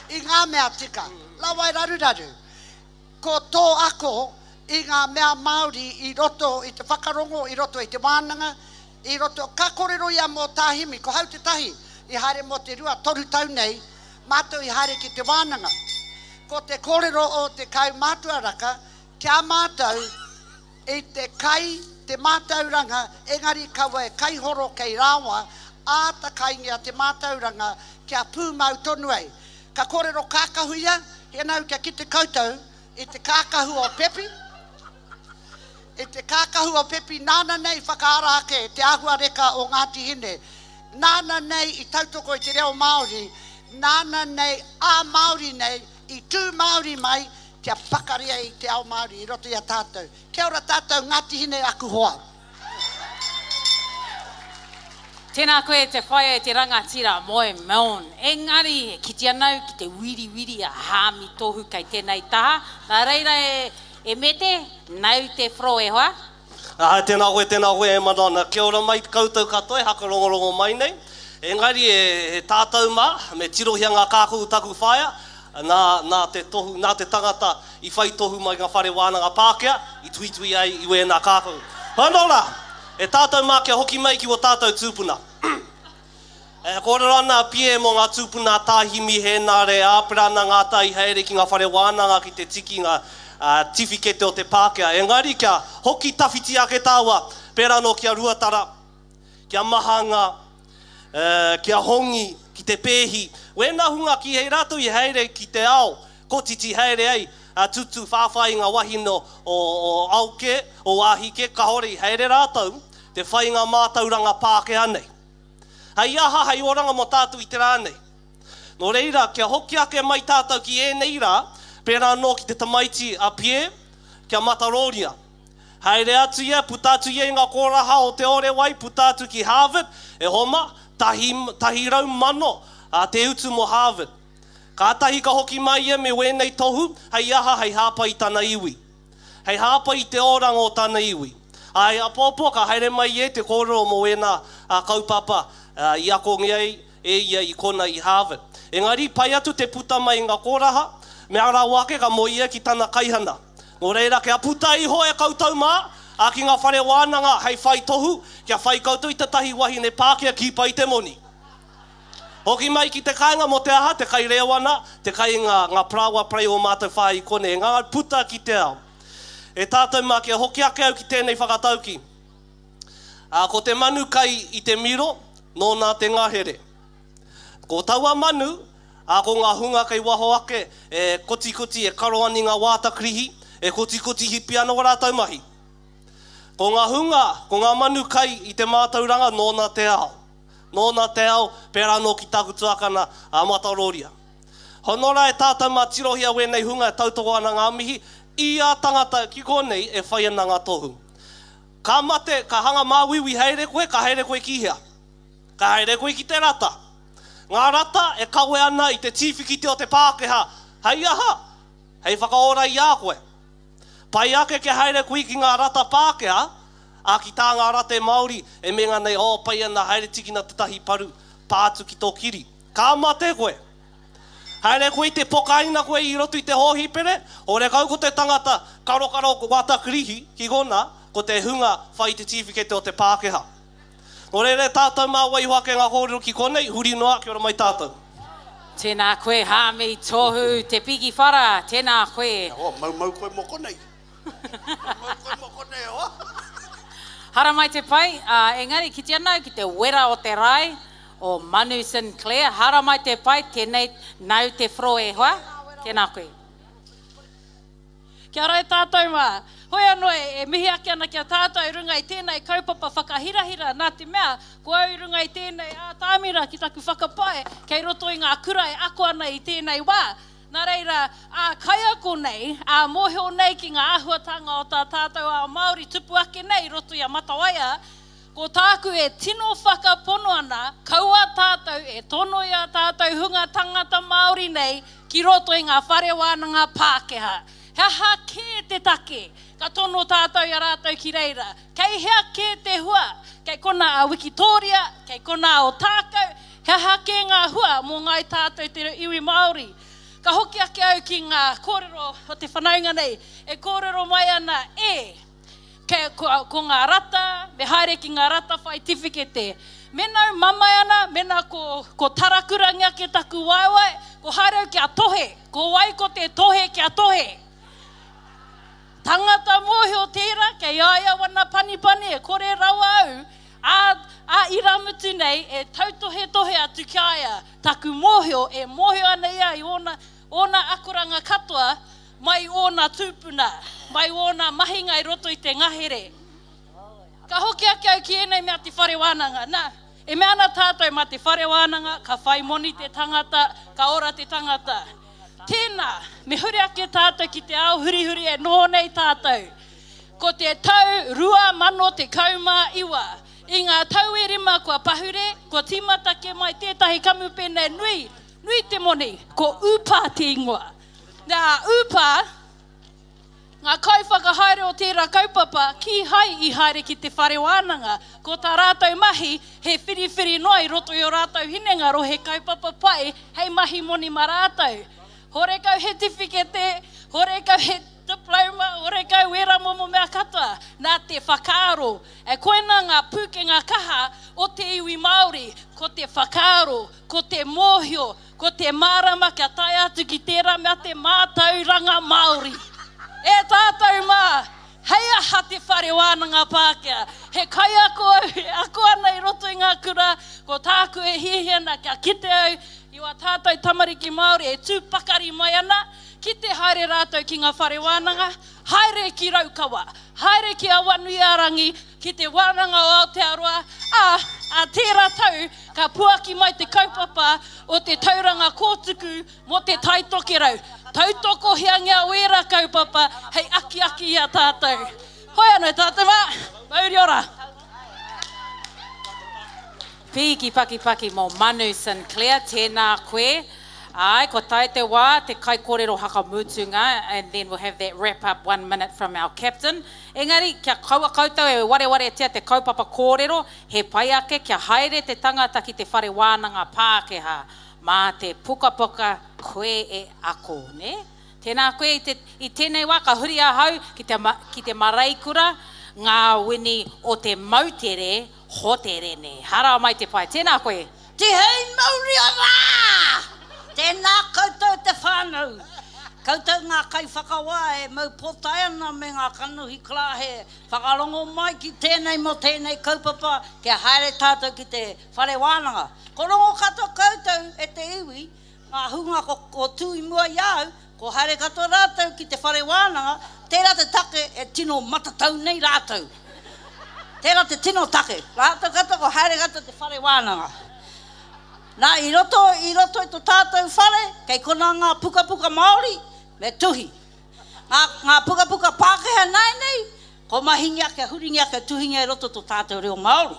I ngā mea tika. Lawai raru. Ko tō ako i ngā mea Māori i roto i te whakarongo, i roto i te wānanga, i roto ka kōrero ia mō tāhimi, ko hau te tahi, i haere mō te rua toru tau nei, mātou i haere ki te wānanga. Ko te kōrero o te kau mātua raka, kia mātou i te kai, te mātauranga, engari kaua e kai horo kei rāwa, āta kaingia te mātauranga, kia pūmau tonu ei. Ka kōrero kākahu ia, he nau kia ki te koutou, i te kākahu o pepi. I te kākahu o pepi, nāna nei whakaara ake, te Ahuareka o Ngatihine. Nāna nei i tautoko i te reo Māori, nāna nei a Māori nei, i tū Māori mai, kia whakaria i te ao Māori, i roto ia tātou. Kia ora tātou Ngatihine aku hoa. Tēnā koe te whaia e te rangatira moe maun. Engari, ki te anau ki te wiri a hāmi tohu kai tēnei taha. Nā reira e mete, nau te whro e hoa. Tēnā koe e manana. Kia ora mai koutou katoe, haka rongorongo mai nei. Engari e tātou mā, me tirohia ngā kākou taku whaia, nā te tangata i whai tohu mai ngā whare wānanga Pākehā, i tuitui ai i wēnā kākou. Hanora, e tātou mā kia hoki mai ki o tātou tūpuna. Kōrero ana pie mo ngā tūpuna tāhimi he nāre āpirana ngā tai haere ki ngā whare wānanga ki te tiki ngā tifikete o te Pākehā. Engari kia hoki tawhiti ake tāua, pera no kia ruatara, kia mahanga, kia hongi, ki te pēhi. Wēnā hunga ki hei rātou i haere ki te ao, ko titi haere ai, tutu whāwhai ngā wahino o auke, o ahike, ka hore i haere rātou, te whai ngā mātauranga Pākehā nei. Hei aha, hei oranga mo tātou i te rānei. Nō reira, kia hoki ake mai tātou ki nei rā, pērā no ki te tamaiti a pie, kia mataroria. Haere atu ia, putatu ia i ngā kōraha o te ore wai, putatu ki Harvard, e homa, tahi rau mano, te utu mo Harvard. Ka tahi ka hoki mai ia me wēnei tohu, hei aha, hei hāpa i tana iwi. Hei hāpa i te oranga o tana iwi. Ai apopo, ka haere mai e te kōrero mo wēnā kaupapa, i ako ngai e ia i kona i Harvard. Engari, pai atu te puta mai ngā kōraha, me ara wake ka mo ia ki tana kaihana. Nō reira, kia puta iho e koutou mā, a ki ngā whare wānanga, hei whai tohu, kia whai koutou i te tahi wahine Pākehā ki pai te moni. Hoki mai ki te kāinga mo te aha, te kai rewana, te kai ngā prawa prai o mātou whai kone, ngā puta ki te ao. E tātou mā kia hoki ake au ki tēnei whakatauki. Ko te manu kai I te miro, nō nā te ngahere. Ko taua manu, ko ngā hunga kai waho ake, e koti e karoani ngā wātakrihi, e koti hipi ana o rātou mahi. Ko ngā hunga, ko ngā manu kai I te mātauranga, nō nā te ao. Nō nā te ao, pērā nō ki tāku tuakana a Mataroria. Honora e tātou mā tirohia wēnei hunga e tautoko ana ngā mihi, I a tangata ki konei e whai ana ngā tohu. Ka mate, ka hanga māwiwi heire koe, ka heire koe ki hea. Ka heire koe ki te rata. Ngā rata e kawe ana I te tīwhikite o te Pākehā. Hei aha, hei whakaora I a koe. Pai ake ke heire koe ki ngā rata Pākehā, a ki tā ngā rata e Māori, e menga nei, pai ana heire tikina te tahi paru, pātu ki tō kiri. Ka mate koe. Haere koe te pokaina koe I roto I te hōhipere, o re kau ko te tangata karokaro wātakrihi ki gona, ko te hunga whai te tīwhikete o te Pākehā. O re tātou mā waihoake ngā kōrero ki konei, huri noa, kia ora mai tātou. Tēnā koe, hāmei tohu, te piki whara, tēnā koe. Mau koe mo konei. Mau koe mo konei, o. Hara mai te pai, engari ki te anau ki te wera o te rai, o Manu Sinclair, hara mai te pai, tēnei nau te whroe hoa, tēnā koe. Kia rai tātou mā, hoi anō e mihi ake ana kia tātou I runga I tēnei kaupapa whakahirahira, nā te mea, ko au I runga I tēnei tāmira ki taku whakapae, kei roto I ngā kura e ako ana I tēnei wā. Nā reira, kai ako nei, mōheo nei ki ngā ahuatanga o tā tātou a Māori tupu ake nei, roto I a Matawaia, ko tāku e tino whakapono ana, kaua tātou e tono ia tātou hunga tangata Māori nei, ki roto I ngā whare wānanga Pākehā. Hea kē te take, ka tono tātou ia rātou ki reira. Kei hea kē te hua, kei kona a Wikitoria, kei kona o tākau, hea kē ngā hua mō ngai tātou te iwi Māori. Ka hoki ake au ki ngā kōrero o te whanaunga nei, e kōrero mai ana ko ngā rata, me haere ki ngā rata whai tīwhikete. Menau mamai ana, mena ko tarakurangi ake taku waiwai, ko haere ki a tohe, ko wai ko te tohe ki a tohe. Tangata mōhio tērā, kei aia wana panipani, e kore rawa au, a iramutu nei, e tautohetohe atu ki aia, taku mōhio, e mōhio ana ia I ona akuranga katoa, mai ona tūpuna, mai ona mahinga I roto I te ngahere. Ka hoki ake au ki enei mea te whare wānanga. Nā, e mea ana tātou ma te whare wānanga, ka whai moni te tangata, ka ora te tangata. Tēnā, me huri ake tātou ki te ao huri e noho nei tātou. Ko te tau rua mano te kauma iwa. I ngā tau e rima kua pahure, ko timatake mai tētahi kamupene nui te moni, ko upa te ingoa. Nā upa, ngā kauwhakahaere o tērā kaupapa, ki hai I haere ki te whare wānanga. Ko tā rātou mahi, he whiriwhiri noa I roto I o rātou hinenga ro he kaupapa pai, hei mahi moni ma rātou. Hore kau he tīwhikete, hore kau he diploma, hore kau wera momo mea katoa, nā te whakaaro. E koena ngā pūkenga kaha o te iwi Māori, ko te whakaaro, ko te mōhio, ko te mārama kia tai atu ki tērā mea te mātauranga Māori. E tātou mā, hei aha te whare wānanga Pākehā. He kai ako ana I roto I ngā kura, ko tāku e hihiana kia kite au, I wa tātou tamariki Māori e tūpakari mai ana, ki te haere rātou ki ngā whare wānanga, haere ki raukawa, haere ki awanui arangi, ki te wānanga o Aotearoa, a tērā tau, ka puaki mai te kaupapa o te tauranga kōtuku mo te taitoke rau. Tautoko hiangia wera kaupapa, hei aki ia tātou. Hoi anō tātou mā, mauri ora. Piki paki mō Manu Sinclair, tēnā koe. Ai, ko tai te wā, te kai kōrero hakamutunga, and then we'll have that wrap up 1 minute from our captain. Engari, kia kaua koutou e wareware tia te kaupapa kōrero, he pai ake kia haere te tangata ki te whare wānanga Pākehā, mā te puka koe e ako, ne? Tēnā koe I tēnei wā, ka huri ahau ki te maraikura, ngā wini o te mautere, hotere ne. Hara mai te pai, tēnā koe. Te hei mauri ora! Tēnā koutou te whānau. Koutou ngā kai whakawa e mau potai ana me ngā kanuhi kla he whakarongo mai ki tēnei mo tēnei kaupapa kia haere tātou ki te whare wānanga. Ko rongo kato koutou e te iwi, ngā hunga ko tui mua iau, ko haere kato rātou ki te whare wānanga, tērā te take e tino matatau nei rātou. Tērā te tino take, rātou kato ko haere kato te whare wānanga. Nā, i roto i to tātou whare, kei kona ngā puka Māori, me tuhi. Ngā puka Pākehā nei, ko mahingi ake, huringi ake, tuhinga i roto to tātou reo Māori.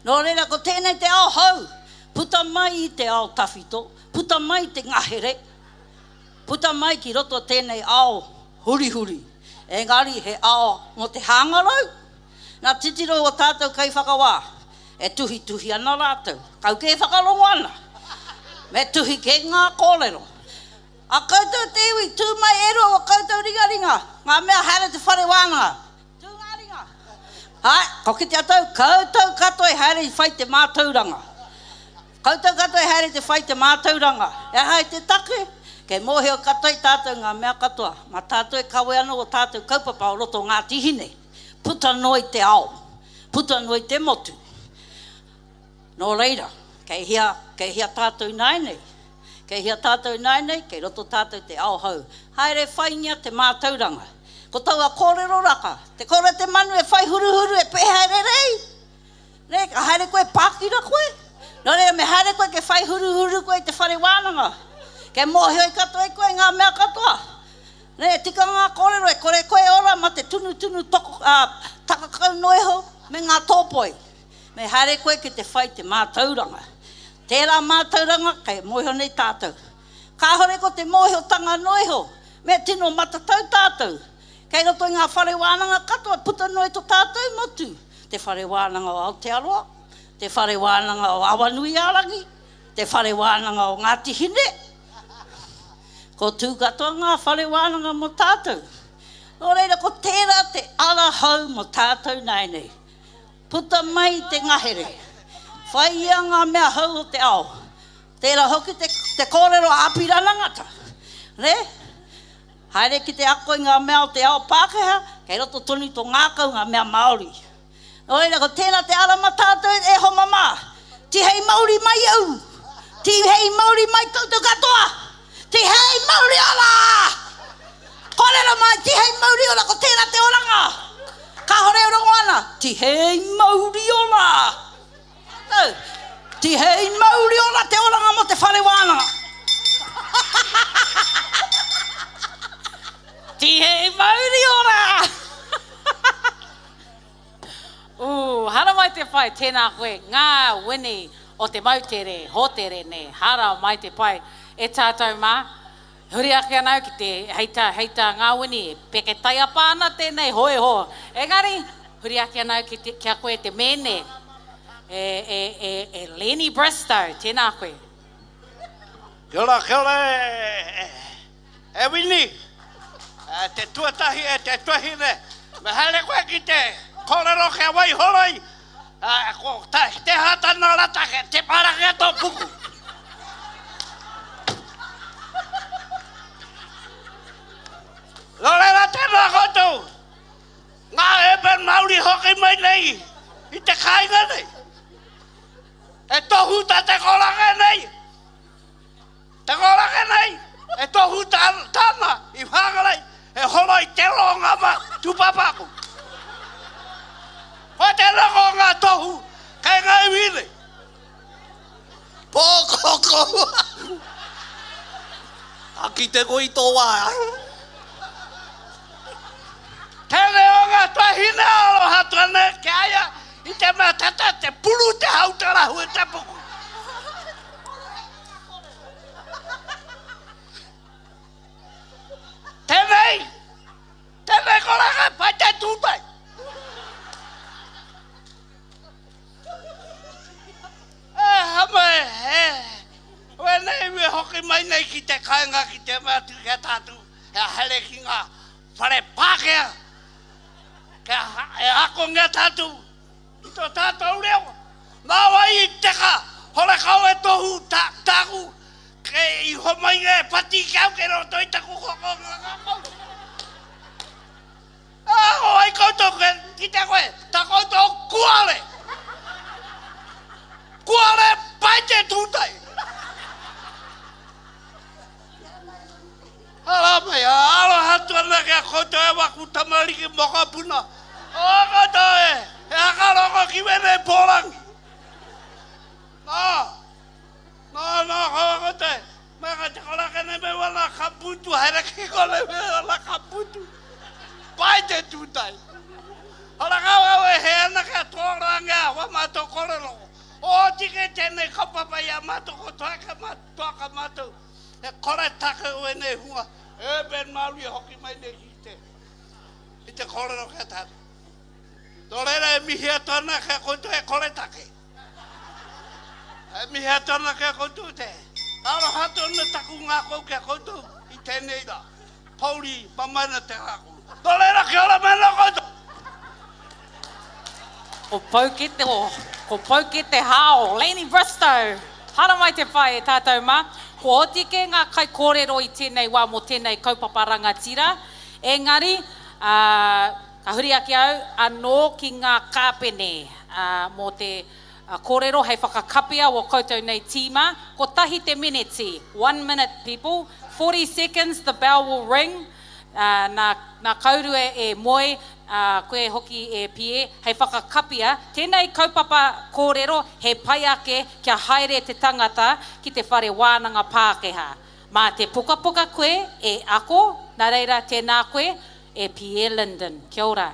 Nō reira, ko tēnei te ao hau, puta mai i te ao tawhito, puta mai i te ngahere, puta mai ki roto tēnei ao huri. Engari, he ao mo te hangarau. Nā titiro o tātou kei whakawā. E tuhi ana rātou. Kau ke whakarongo ana. Me tuhi ke ngā kōrero. A koutou te iwi, tū mai ero o koutou ringa. Ngā mea haere te whare wānanga. Tū ngā ringa. Hai, ko ki te atau, koutou kato e haere i whai te mātauranga. Koutou kato e haere te whai te mātauranga. E hai te take, ke mōheo kato i tātou ngā mea katoa. Ma tātou e kawe ana o tātou kaupapa o roto Ngatihine. Puta noi te ao. Puta noi te motu. Nō reira, kei hia tātou nainei. Kei hia tātou nainei, kei roto tātou te ao hau. Haere whaingia te mātauranga. Ko taua kōrero raka. Te kore te manu e whai huru e pehaere rei. Ne, ka haere koe pākira koe. Nō reira, me haere koe ke whai huru koe te whare wānanga. Ke mōhio i katoa e koe ngā mea katoa. Ne, tika ngā kōrero e kore koe ora ma te tunu takakau noiho me ngā tōpoi. Me haere koe ki te whai te mātauranga. Tērā mātauranga kei mōhio nei tātou. Ka hore ko te mōhio tanga noiho, me tino matatau tātou. Kei roto i ngā whare wānanga katoa, puta noi to tātou motu. Te whare wānanga o Aotearoa, te whare wānanga o Awanuiarangi, te whare wānanga o Ngatihine. Ko tū katoa ngā whare wānanga mo tātou. Nō reira, ko tērā te ala hau mo tātou nei. Puta mai te ngahere. Whaia ngā mea hau o te ao. Tērā hoki te kōrero apiranangata. Ne? Haere ki te ako i ngā mea o te ao Pākehā, kei roto toni tō ngākau ngā mea Māori. Nō reira, ko tērā te arama tātou e ho mamā. Ti hei Māori mai au. Ti hei Māori mai koutou katoa. Ti hei Māori ala. Kōrero mai, ti hei Māori ala, ko tērā te oranga. Ka hore o rongo ana, ti hei Māori ola. Ti hei Māori ola te oranga mo te whare wānanga. Ti hei Māori ola. Hara mai te whai, tēnā koe, ngā wini o te mautere, hotere ne, hara mai te whai, e tātou mā. Huri ake anau ki te heita ngā wini, peke tai apāna tēnei hoe ho. Engari, huri ake anau kia koe te mene, Lenny Bristow, tēnā koe. Kia ora, e wini, te tuatahi e te tuahine, me haere koe ki te kōrero kia wai horoi, ko te hatana ratake, te parake tō puku. Lorena tēnā koutou, ngā eben Māori hoki mai nei, i te kāinga nei. E tohuta te korake nei. Te korake nei, e tohuta tāna i whangarei, e holo i te ronga ma tupapaku. Hoi te ronga tohu, kei ngai wile. Pōkoko! Aki te koi tō wā. Tēne o ngā tuahine alo hatuane ke aia i te mea tata te puru te hautara hui te puku. Tēnei koraka pai te tūtai. Wenei me hoki mai nei ki te kainga ki te mea tuke tātu e hele ki ngā whare Pākehā. E ako ngā tātu, i tō tātou reo. Nā wai i teka, hore kau e tohu tāku, Kei homai e pati kau ke roto i taku hoko ngakau. O ai koutou ke kita koe, ta koutou kuale. Kuale paite tūtai. Hala mai, alo hatu ana ke koutou e waku tamariki moka puna. O koutou e akaloko ki wene polangi. No, koutou. Maka te kola kene me wala kaputu, haere ki kole me wala kaputu. Paite tūtai. Hala kau e he ana ke tōranga, wa mato korelo. O tike tēnei kaupapa ia mato ko toaka mato. E kore take ue nei hunga. E ben mauri hoki mai nei hite. I te korelo ke tatu. Tōrera e mihi atona ke koutou e kore take. E mihi atona ke koutou te. Aro hatu na taku ngā kou ke koutou I tēnei da. Pauri pamana te haku. Tōrera ke ora mena koutou. Ko pau ki te hao. Lainey Bristow. Hara mai te whae e tātou mā. Ko otike ngā kai kōrero I tēnei wā mo tēnei kaupapa rangatira. Engari, ka huri aki au, anō ki ngā kāpene mō te kōrero hei whakakapia o koutou nei tīma. Ko tahi te miniti. 1 minute, people. 40 seconds, the bell will ring. Nā kaurua e moe, koe hoki e pie, hei whakakapia. Tēnei kaupapa kōrero he pai ake kia haere te tangata ki te whare wānanga Pākehā. Mā te puka koe e ako, nā reira tēnā koe e Pierre Linden. Kia ora.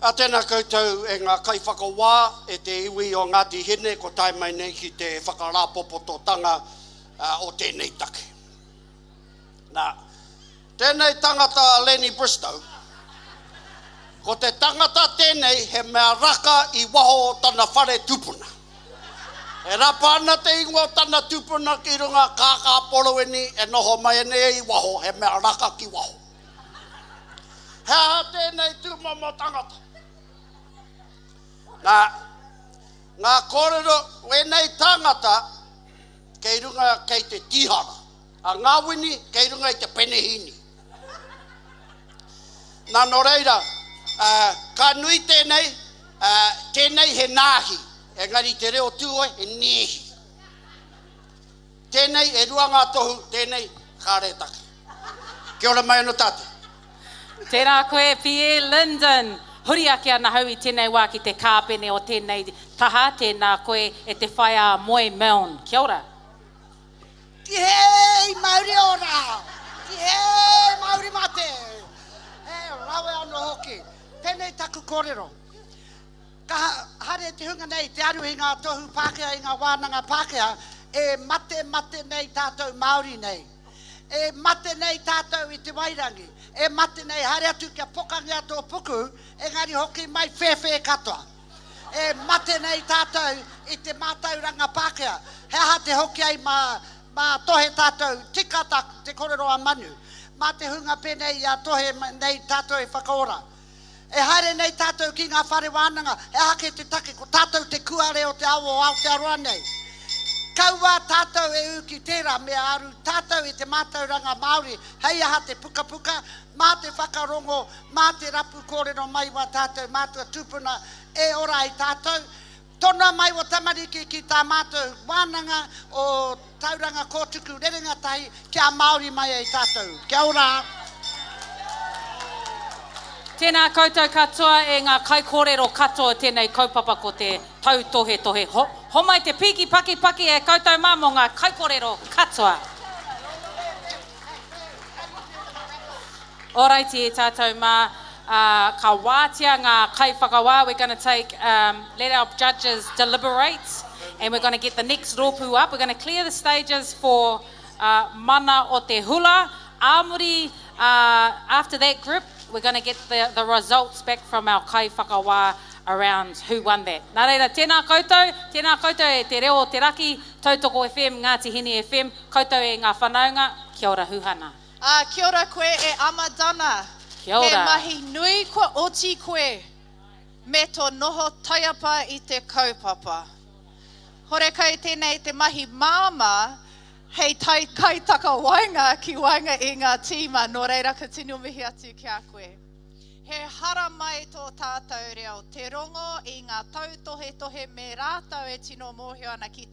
A tēnā koutou e ngā kai whakawā e te iwi o Ngatihine ko tai mai nei ki te whakarāpopototanga o tēnei take. Nā, tēnei tangata Lainey Bristow, ko te tangata tēnei he mea raka I waho tana whare tupuna. E rapa ana te ingo tana tupuna ki runga kākā poloweni e noho mai nei I waho he mea raka ki waho. Hea tēnei tūmomo tangata. Ngā kōrero wenei tangata kei runga kei te tihara. A ngā wini kei runga I te penehini. Nā no reira, ka nui tēnei he nāhi. Engari te reo tūoe he nehi. Tēnei e ruanga tohu, tēnei kāretaka. Kia ora mai anō tātou. Tērā koe Pierre Linden. Huri ake ana hau I tēnei wā ki te kāpene o tēnei taha, tēnā koe e te whaia moe meon. Kia ora. Tihei Māori ora! Tihei Māori mate! Rawe anō hoki. Tēnei taku kōrero. Ka hare te hunga nei, te aru I ngā tohu Pākehā, I ngā wānanga Pākehā, e mate nei tātou Māori nei. E mate nei tātou I te wairangi. E mate nei hare atu kia pokangi ato puku, engari hoki mai whewhe katoa. E mate nei tātou I te mātauranga Pākehā. Hea te hoki ai mā tohe tātou tikata te kōrero a manu. Mā te hunga penei a tohe nei tātou I whakaora. E haere nei tātou ki ngā whare wānanga, e hake te take ko tātou te kuare o te awo o Aotearoa nei. Kaua tātou e uki tērā mea aru tātou I te mātauranga Māori, hei aha te puka, mā te whakarongo, mā te rapu kōrero mai wa tātou, mātua tupuna e ora I tātou. Tona mai o tamariki ki tā mātou wānanga o tauranga kōtuku rerenga tahi kia Māori mai I tātou. Kia ora! Tēnā koutou katoa e ngā kai kōrero katoa tēnei kaupapa ko te Tautohetohe. Ho mai te piki paki e koutou mā mo ngā kai kōrero katoa. Oraiti e tātou mā, ka wātia ngā kai whakawā. We're going to take, let our judges deliberate and we're going to get the next rōpū up. We're going to clear the stages for mana o te hula. Āmuri, after that group, we're going to get the results back from our kai whakawā around who won that. Nā reira, tēnā koutou e te reo o te raki, Tautoko FM, Ngatihine FM, koutou e ngā whanaunga, kia ora huhana. Kia ora koe e Amadana. Kia ora. He mahi nui ko oti koe me tō noho taiapa I te kaupapa. Hore kai tēnei te mahi māma, hei kaitaka wainga ki wainga I ngā tīma, nō reira ka tinu mihi atu ki a koe. He hara mai tō tātou reo, te rongo I ngā tautohetohe me rātau e tino mōhio ana ki